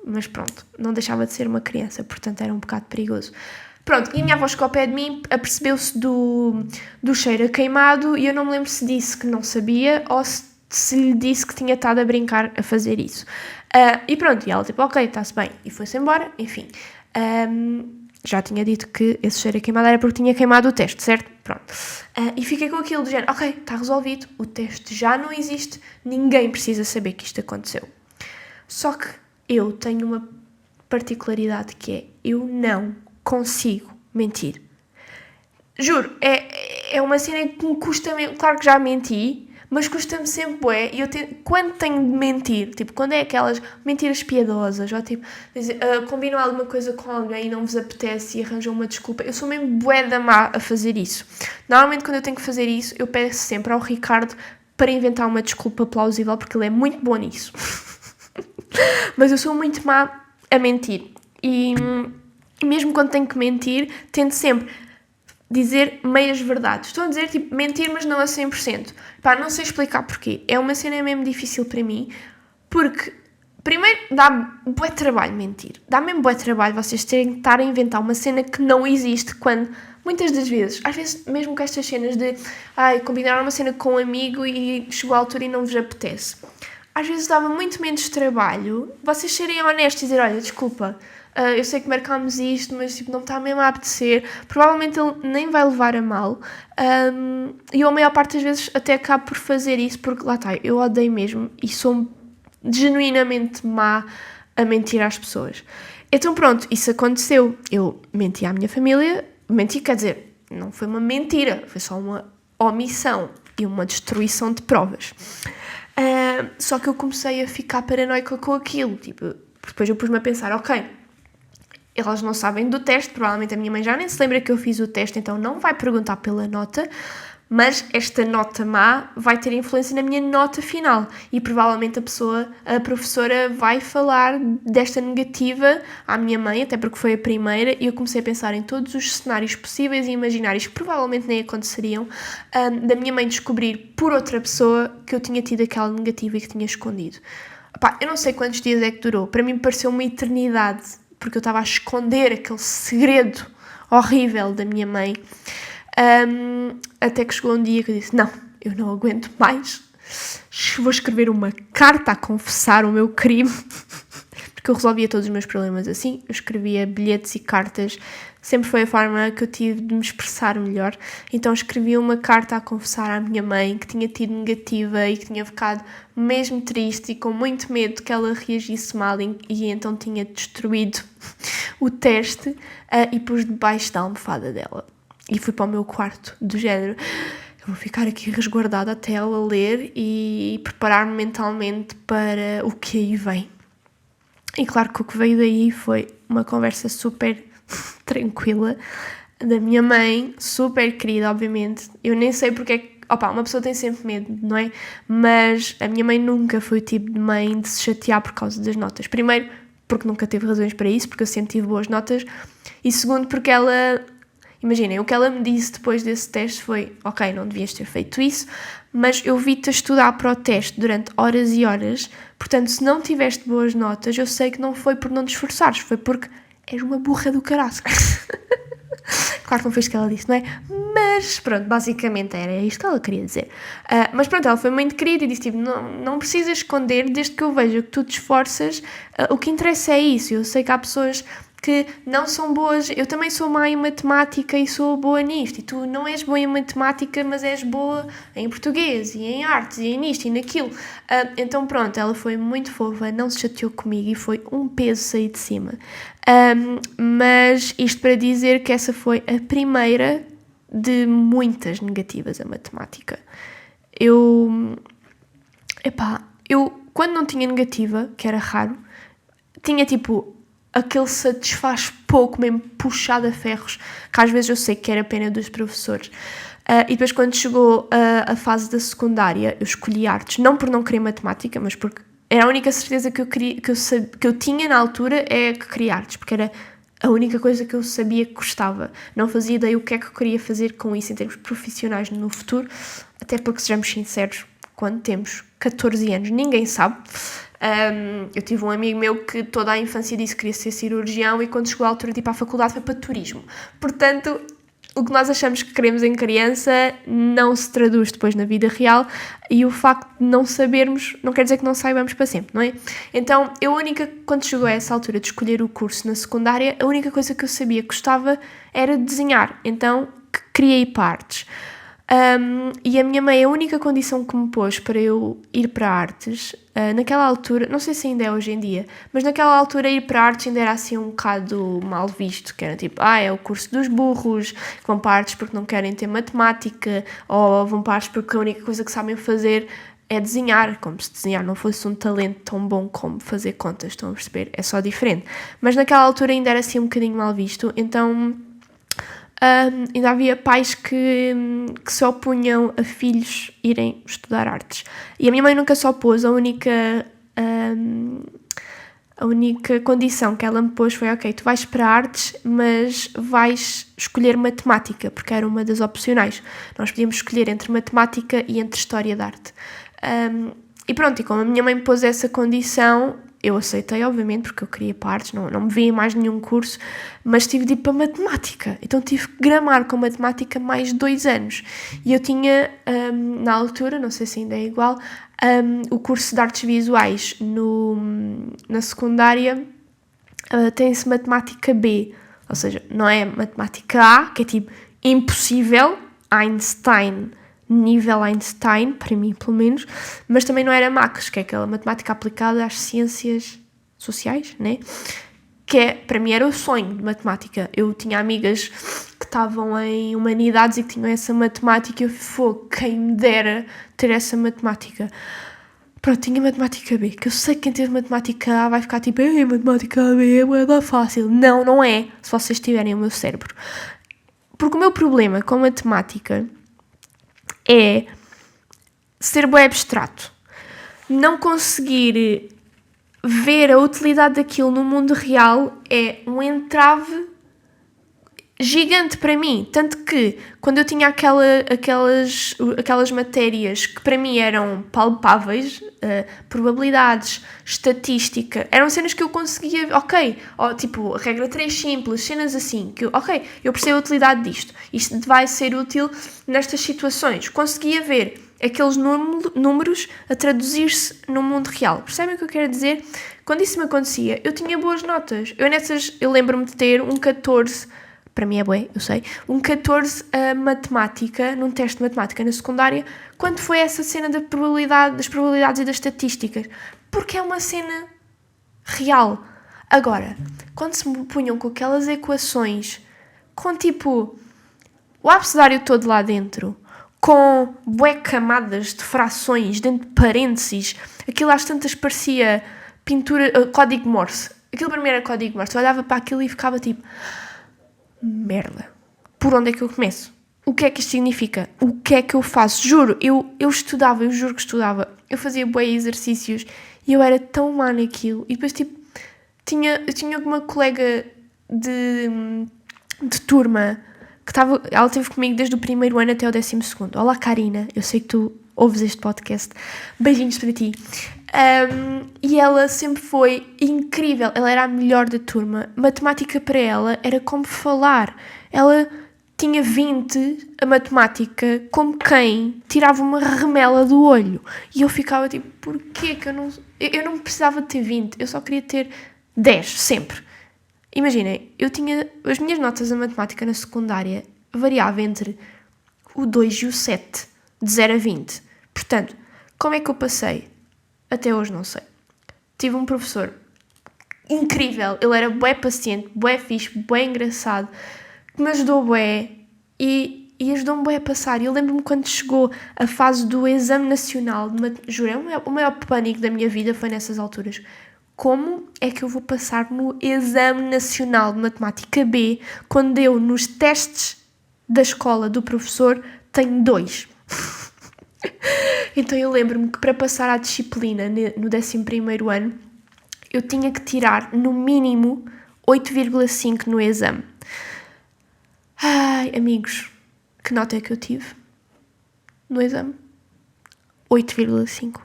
mas pronto, não deixava de ser uma criança, portanto era um bocado perigoso. Pronto, e a minha avó chegou ao pé de mim, apercebeu-se do cheiro a queimado e eu não me lembro se disse que não sabia ou se lhe disse que tinha estado a brincar a fazer isso. E pronto, e ela tipo, ok, está-se bem. E foi-se embora, enfim. Já tinha dito que esse cheiro a queimado era porque tinha queimado o teste, certo? Pronto. E fiquei com aquilo do género, ok, está resolvido, o teste já não existe, ninguém precisa saber que isto aconteceu. Só que eu tenho uma particularidade que é, eu não consigo mentir. Juro, é uma cena que me custa mesmo, claro que já menti, mas custa-me sempre bué, e quando tenho de mentir, tipo, quando é aquelas mentiras piadosas, ou tipo, combinam alguma coisa com alguém e não vos apetece e arranjam uma desculpa, eu sou mesmo bué da má a fazer isso. Normalmente quando eu tenho que fazer isso, eu peço sempre ao Ricardo para inventar uma desculpa plausível, porque ele é muito bom nisso. Mas eu sou muito má a mentir, e mesmo quando tenho que mentir, tento sempre dizer meias verdades. Estou a dizer, tipo, mentir, mas não a 100%. Pá, não sei explicar porquê. É uma cena mesmo difícil para mim, porque, primeiro, dá bué trabalho mentir. Dá mesmo bué trabalho vocês terem que estar a inventar uma cena que não existe, quando, muitas das vezes, às vezes mesmo com estas cenas de, combinaram uma cena com um amigo e chegou à altura e não vos apetece. Às vezes dava muito menos trabalho vocês serem honestos e dizer, olha, desculpa, eu sei que marcámos isto, mas tipo, não está mesmo a apetecer. Provavelmente ele nem vai levar a mal. E eu a maior parte das vezes até acabo por fazer isso, porque lá está, eu odeio mesmo e sou genuinamente má a mentir às pessoas. Então pronto, isso aconteceu. Eu menti à minha família, quer dizer, não foi uma mentira, foi só uma omissão e uma destruição de provas. Só que eu comecei a ficar paranoica com aquilo, tipo, depois eu pus-me a pensar, ok, elas não sabem do teste, provavelmente a minha mãe já nem se lembra que eu fiz o teste, então não vai perguntar pela nota, mas esta nota má vai ter influência na minha nota final e provavelmente a professora vai falar desta negativa à minha mãe, até porque foi a primeira, e eu comecei a pensar em todos os cenários possíveis e imaginários que provavelmente nem aconteceriam, da minha mãe descobrir por outra pessoa que eu tinha tido aquela negativa e que tinha escondido. Eu não sei quantos dias é que durou, para mim pareceu uma eternidade, porque eu estava a esconder aquele segredo horrível da minha mãe, até que chegou um dia que eu disse, não, eu não aguento mais, vou escrever uma carta a confessar o meu crime, porque eu resolvia todos os meus problemas assim, eu escrevia bilhetes e cartas, sempre foi a forma que eu tive de me expressar melhor, então escrevi uma carta a confessar à minha mãe que tinha tido negativa e que tinha ficado mesmo triste e com muito medo que ela reagisse mal e então tinha destruído o teste e pus debaixo da almofada dela. E fui para o meu quarto, do género, eu vou ficar aqui resguardada até ela ler e preparar-me mentalmente para o que aí vem. E claro que o que veio daí foi uma conversa super tranquila da minha mãe, super querida, obviamente. Eu nem sei porque é que... uma pessoa tem sempre medo, não é? Mas a minha mãe nunca foi o tipo de mãe de se chatear por causa das notas. Primeiro, porque nunca teve razões para isso, porque eu sempre tive boas notas. E segundo, porque ela... Imaginem, o que ela me disse depois desse teste foi, ok, não devias ter feito isso, mas eu vi-te a estudar para o teste durante horas e horas, portanto, se não tiveste boas notas, eu sei que não foi por não te esforçares, foi porque és uma burra do caraço. Claro que não foi isto que ela disse, não é? Mas pronto, basicamente era isto que ela queria dizer. Mas pronto, ela foi muito querida e disse tipo, não precisas esconder, desde que eu veja que tu te esforças, o que interessa é isso. Eu sei que há pessoas que não são boas, eu também sou má em matemática e sou boa nisto, e tu não és boa em matemática, mas és boa em português, e em artes, e nisto, e naquilo. Então pronto, ela foi muito fofa, não se chateou comigo, e foi um peso sair de cima. Mas isto para dizer que essa foi a primeira de muitas negativas a matemática. Eu quando não tinha negativa, que era raro, tinha tipo aquele satisfaz pouco, mesmo puxado a ferros, que às vezes eu sei que era pena dos professores. E depois quando chegou a fase da secundária, eu escolhi artes, não por não querer matemática, mas porque era a única certeza que eu tinha na altura é que queria artes, porque era a única coisa que eu sabia que gostava. Não fazia ideia o que é que eu queria fazer com isso em termos profissionais no futuro, até porque, sejamos sinceros, quando temos 14 anos, ninguém sabe. Eu tive um amigo meu que toda a infância disse que queria ser cirurgião e quando chegou à altura de ir para a faculdade foi para turismo. Portanto, o que nós achamos que queremos em criança não se traduz depois na vida real e o facto de não sabermos não quer dizer que não saibamos para sempre, não é? Então, quando chegou a essa altura de escolher o curso na secundária, a única coisa que eu sabia que gostava era desenhar, então queria ir para artes. E a minha mãe, a única condição que me pôs para eu ir para artes, naquela altura, não sei se ainda é hoje em dia, mas naquela altura ir para artes ainda era assim um bocado mal visto, que era tipo, é o curso dos burros, que vão para artes porque não querem ter matemática, ou vão para artes porque a única coisa que sabem fazer é desenhar, como se desenhar não fosse um talento tão bom como fazer contas, estão a perceber? É só diferente. Mas naquela altura ainda era assim um bocadinho mal visto, então... ainda havia pais que se opunham a filhos irem estudar artes. E a minha mãe nunca se opôs, a única condição que ela me pôs foi, ok, tu vais para artes, mas vais escolher matemática, porque era uma das opcionais. Nós podíamos escolher entre matemática e entre história da arte. E pronto, e como a minha mãe me pôs essa condição... Eu aceitei, obviamente, porque eu queria partes, não me via em mais nenhum curso, mas tive de ir para matemática. Então tive que gramar com matemática mais 2 anos. E eu tinha, na altura, não sei se ainda é igual, o curso de artes visuais na secundária tem-se matemática B. Ou seja, não é matemática A, que é tipo impossível, Einstein... nível Einstein, para mim pelo menos, mas também não era MACS, que é aquela matemática aplicada às ciências sociais, né? Que para mim era o sonho de matemática. Eu tinha amigas que estavam em humanidades e que tinham essa matemática e quem me dera ter essa matemática. Pronto, tinha matemática B, que eu sei que quem teve matemática A vai ficar tipo, matemática B é fácil. Não é, se vocês tiverem o meu cérebro. Porque o meu problema com matemática é ser bué abstrato. Não conseguir ver a utilidade daquilo no mundo real é um entrave gigante para mim. Tanto que, quando eu tinha aquelas matérias que para mim eram palpáveis, probabilidades, estatística, eram cenas que eu conseguia, tipo, regra 3 simples, cenas assim, que eu percebo a utilidade disto. Isto vai ser útil nestas situações. Conseguia ver aqueles números a traduzir-se no mundo real. Percebem o que eu quero dizer? Quando isso me acontecia, eu tinha boas notas. Eu lembro-me de ter um 14, para mim é bué, eu sei, um 14 a matemática, num teste de matemática na secundária, quando foi essa cena das probabilidades e das estatísticas. Porque é uma cena real. Agora, quando se me punham com aquelas equações, com tipo o abecedário todo lá dentro, com bué camadas de frações dentro de parênteses, aquilo às tantas parecia pintura, código Morse. Aquilo para mim era código Morse. Eu olhava para aquilo e ficava tipo, merda, por onde é que eu começo? O que é que isto significa? O que é que eu faço? Juro, eu juro que estudava. Eu fazia bué exercícios e eu era tão má naquilo. E depois, tipo, eu tinha uma colega de turma que ela esteve comigo desde o primeiro ano até o 12º. Olá, Karina, eu sei que tu ouves este podcast. Beijinhos para ti. E ela sempre foi incrível. Ela era a melhor da turma. Matemática para ela era como falar. Ela tinha 20 a matemática como quem tirava uma remela do olho. E eu ficava tipo, porquê que eu não precisava de ter 20, eu só queria ter 10, sempre. Imaginem, eu tinha as minhas notas da matemática na secundária variavam entre o 2 e o 7, de 0 a 20. Portanto, como é que eu passei? Até hoje não sei. Tive um professor incrível, ele era bué paciente, bué fixe, bué engraçado, que me ajudou bué e ajudou-me bué a passar. E eu lembro-me quando chegou a fase do exame nacional, juro, o maior pânico da minha vida foi nessas alturas. Como é que eu vou passar no Exame Nacional de Matemática B quando eu, nos testes da escola do professor, tenho 2? Então eu lembro-me que para passar à disciplina no 11º ano, eu tinha que tirar, no mínimo, 8,5 no exame. Ai, amigos, que nota é que eu tive no exame? 8,5.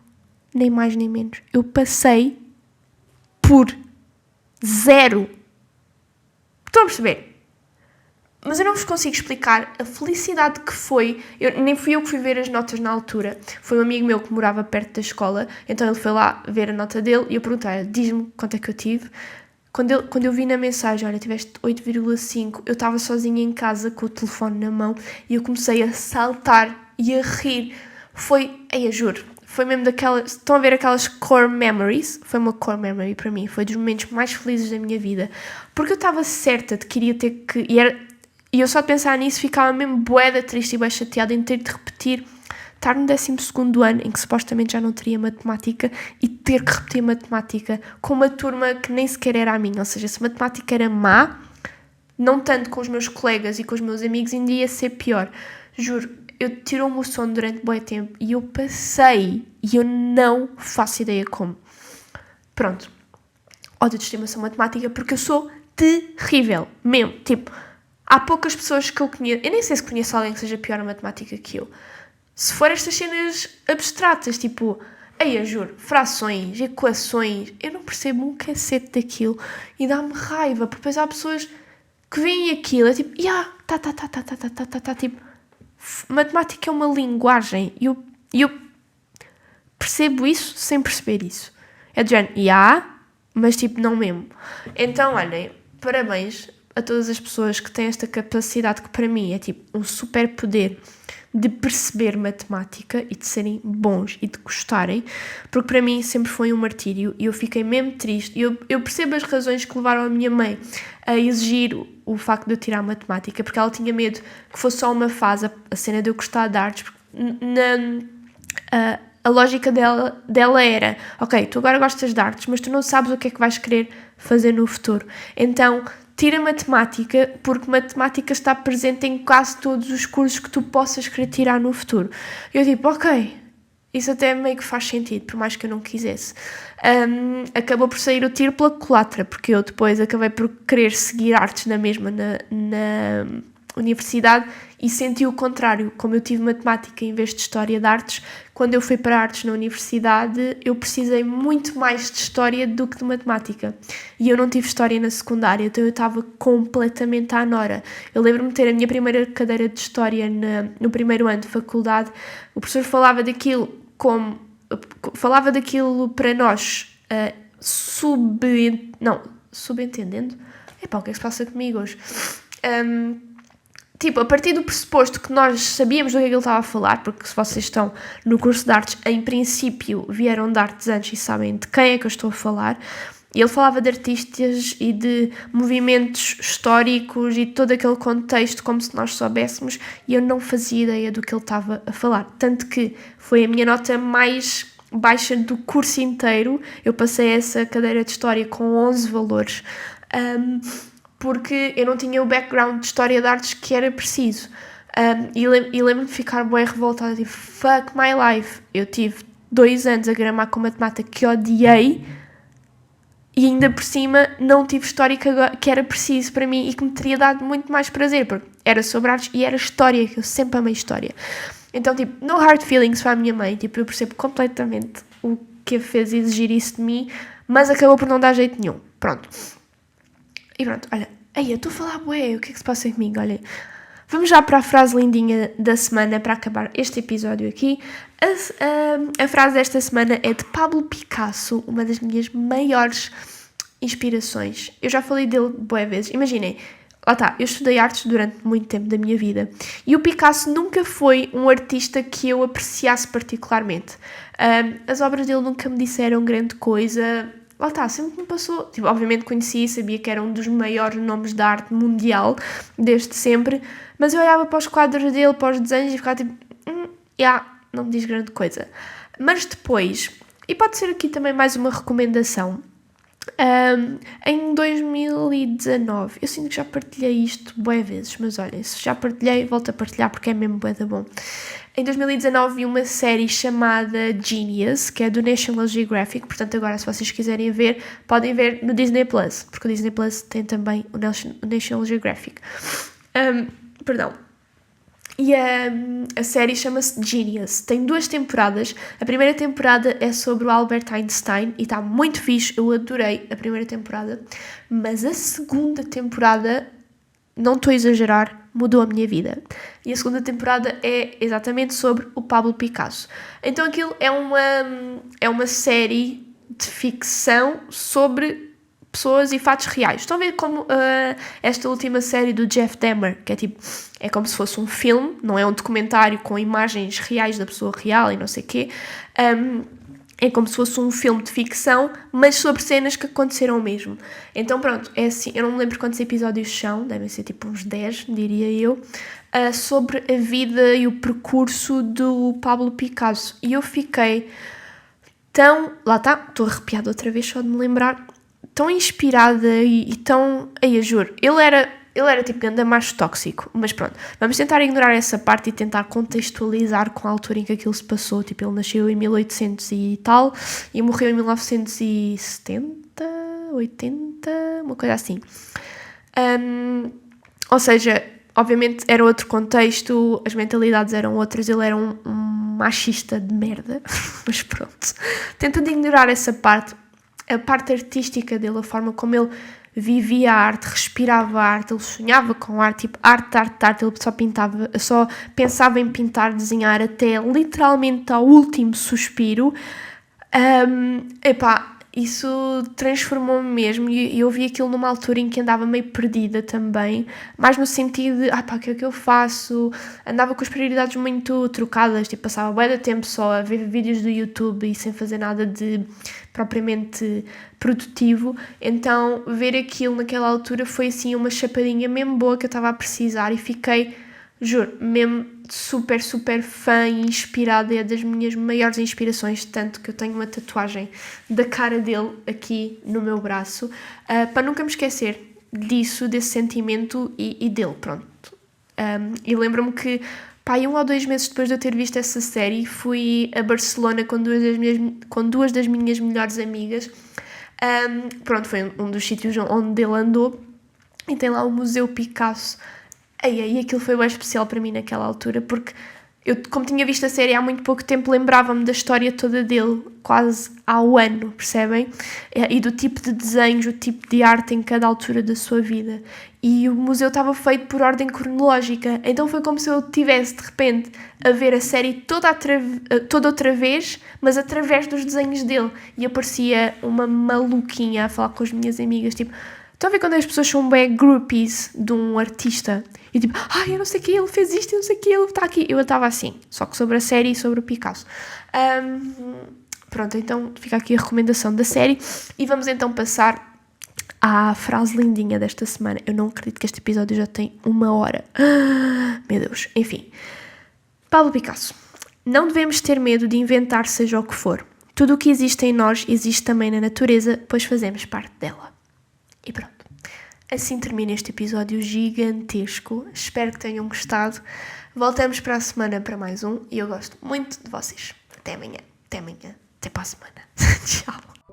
Nem mais nem menos. Eu passei por 0. Estão a perceber? Mas eu não vos consigo explicar a felicidade que foi. Nem fui eu que fui ver as notas na altura. Foi um amigo meu que morava perto da escola. Então ele foi lá ver a nota dele e eu perguntei, diz-me quanto é que eu tive. Quando eu vi na mensagem, olha, tiveste 8,5, eu estava sozinha em casa com o telefone na mão e eu comecei a saltar e a rir. Eu juro, foi mesmo daquelas... Estão a ver aquelas core memories? Foi uma core memory para mim. Foi dos momentos mais felizes da minha vida. Porque eu estava certa de que iria ter que... E eu só de pensar nisso ficava mesmo bué da triste e bem chateada em ter de repetir, estar no 12º ano, em que supostamente já não teria matemática, e ter que repetir matemática com uma turma que nem sequer era a minha. Ou seja, se matemática era má, não tanto com os meus colegas e com os meus amigos, ainda ia ser pior. Juro, tirou-me o sono durante bué tempo e eu passei, e eu não faço ideia como. Pronto. Ódio de estimação matemática porque eu sou terrível, mesmo, tipo... Há poucas pessoas que eu conheço... Eu nem sei se conheço alguém que seja pior na matemática que eu. Se for estas cenas abstratas, tipo... eu juro, frações, equações... Eu não percebo um cacete daquilo. E dá-me raiva. Porque depois há pessoas que veem aquilo. É tipo... Tipo... Matemática é uma linguagem. E eu percebo isso sem perceber isso. É do género... mas tipo, não mesmo. Então, olhem... Parabéns... a todas as pessoas que têm esta capacidade que para mim é tipo um super poder de perceber matemática e de serem bons e de gostarem, porque para mim sempre foi um martírio e eu fiquei mesmo triste. Eu percebo as razões que levaram a minha mãe a exigir o facto de eu tirar matemática, porque ela tinha medo que fosse só uma fase, a cena de eu gostar de artes, a lógica dela era, ok, tu agora gostas de artes, mas tu não sabes o que é que vais querer fazer no futuro, então tira matemática, porque matemática está presente em quase todos os cursos que tu possas querer tirar no futuro. Eu tipo, ok, isso até meio que faz sentido, por mais que eu não quisesse. Acabou por sair o tiro pela culatra, porque eu depois acabei por querer seguir artes na mesma, na universidade, e senti o contrário. Como eu tive matemática em vez de história de artes, quando eu fui para artes na universidade, eu precisei muito mais de história do que de matemática. E eu não tive história na secundária, então eu estava completamente à nora. Eu lembro-me de ter a minha primeira cadeira de história no primeiro ano de faculdade. O professor falava daquilo para nós, subentendendo. Epá, o que é que se passa comigo hoje? Tipo, a partir do pressuposto que nós sabíamos do que é que ele estava a falar, porque se vocês estão no curso de artes, em princípio vieram de artes antes e sabem de quem é que eu estou a falar, e ele falava de artistas e de movimentos históricos e todo aquele contexto como se nós soubéssemos, e eu não fazia ideia do que ele estava a falar, tanto que foi a minha nota mais baixa do curso inteiro. Eu passei essa cadeira de história com 11 valores, porque eu não tinha o background de história de artes que era preciso. E lembro-me de ficar bem revoltada, tipo, fuck my life. Eu tive 2 anos a gramar com matemática que odiei, e ainda por cima não tive história que era preciso para mim e que me teria dado muito mais prazer, porque era sobre artes e era história, que eu sempre amei história. Então, tipo, no hard feelings para a minha mãe, tipo, eu percebo completamente o que a fez exigir isso de mim, mas acabou por não dar jeito nenhum. Pronto. E pronto, olha, eu estou a falar bué, o que é que se passa comigo? Olha, vamos já para a frase lindinha da semana para acabar este episódio aqui. A frase desta semana é de Pablo Picasso, uma das minhas maiores inspirações. Eu já falei dele bué vezes. Imaginem, lá está, eu estudei artes durante muito tempo da minha vida e o Picasso nunca foi um artista que eu apreciasse particularmente. As obras dele nunca me disseram grande coisa. Lá está, sempre me passou, tipo, obviamente conheci e sabia que era um dos maiores nomes da arte mundial, desde sempre, mas eu olhava para os quadros dele, para os desenhos e ficava tipo, não me diz grande coisa. Mas depois, e pode ser aqui também mais uma recomendação, em 2019, eu sinto que já partilhei isto bué vezes, mas olhem, se já partilhei, volto a partilhar porque é mesmo bué da bom. Em 2019 vi uma série chamada Genius, que é do National Geographic, portanto agora se vocês quiserem ver, podem ver no Disney Plus, porque o Disney Plus tem também o National Geographic. Perdão. E a série chama-se Genius. Tem 2 temporadas. A primeira temporada é sobre o Albert Einstein e está muito fixe. Eu adorei a primeira temporada. Mas a segunda temporada, não estou a exagerar, mudou a minha vida. E a segunda temporada é exatamente sobre o Pablo Picasso. Então aquilo é uma série de ficção sobre pessoas e fatos reais. Estão a ver como esta última série do Jeff Dahmer, que é como se fosse um filme, não é um documentário com imagens reais da pessoa real e não sei o quê. É como se fosse um filme de ficção, mas sobre cenas que aconteceram mesmo. Então pronto, é assim, eu não me lembro quantos episódios são, devem ser tipo uns 10, diria eu, sobre a vida e o percurso do Pablo Picasso. E eu fiquei tão... Lá está, estou arrepiada outra vez só de me lembrar, tão inspirada e tão... eu juro, ele era tipo ganda macho tóxico, mas pronto, vamos tentar ignorar essa parte e tentar contextualizar com a altura em que aquilo se passou. Tipo, ele nasceu em 1800 e tal e morreu em 1970, 80, uma coisa assim. Ou seja, obviamente era outro contexto, as mentalidades eram outras, ele era um machista de merda, mas pronto, tentando ignorar essa parte, a parte artística dele, a forma como ele vivia a arte, respirava a arte, ele sonhava com arte, tipo, arte, ele só pensava em pintar, desenhar até literalmente ao último suspiro. Isso transformou-me mesmo, e eu vi aquilo numa altura em que andava meio perdida também, mais no sentido de, o que é que eu faço? Andava com as prioridades muito trocadas, tipo, passava bué de tempo só a ver vídeos do YouTube e sem fazer nada de propriamente produtivo. Então ver aquilo naquela altura foi assim uma chapadinha mesmo boa que eu estava a precisar, e fiquei, juro, mesmo super, super fã e inspirada. É das minhas maiores inspirações, tanto que eu tenho uma tatuagem da cara dele aqui no meu braço, para nunca me esquecer disso, desse sentimento e dele, pronto. E lembro-me que, pá, 1 ou 2 meses depois de eu ter visto essa série, fui a Barcelona com duas das minhas melhores amigas. Pronto, foi um dos sítios onde ele andou, e tem lá o Museu Picasso. E aquilo foi bem especial para mim naquela altura, porque eu, como tinha visto a série há muito pouco tempo, lembrava-me da história toda dele, quase ao ano, percebem? E do tipo de desenhos, o tipo de arte em cada altura da sua vida. E o museu estava feito por ordem cronológica, então foi como se eu estivesse, de repente, a ver a série toda outra vez, mas através dos desenhos dele. E eu parecia uma maluquinha a falar com as minhas amigas, tipo... Estão a ver quando as pessoas são bem groupies de um artista? E tipo, eu não sei o que, ele fez isto, eu não sei o que, ele está aqui. Eu estava assim, só que sobre a série e sobre o Picasso. Pronto, então fica aqui a recomendação da série. E vamos então passar à frase lindinha desta semana. Eu não acredito que este episódio já tem 1 hora. Meu Deus, enfim. Pablo Picasso. Não devemos ter medo de inventar seja o que for. Tudo o que existe em nós existe também na natureza, pois fazemos parte dela. E pronto, assim termina este episódio gigantesco. Espero que tenham gostado. Voltamos para a semana para mais um e eu gosto muito de vocês. Até amanhã, até para a semana. Tchau.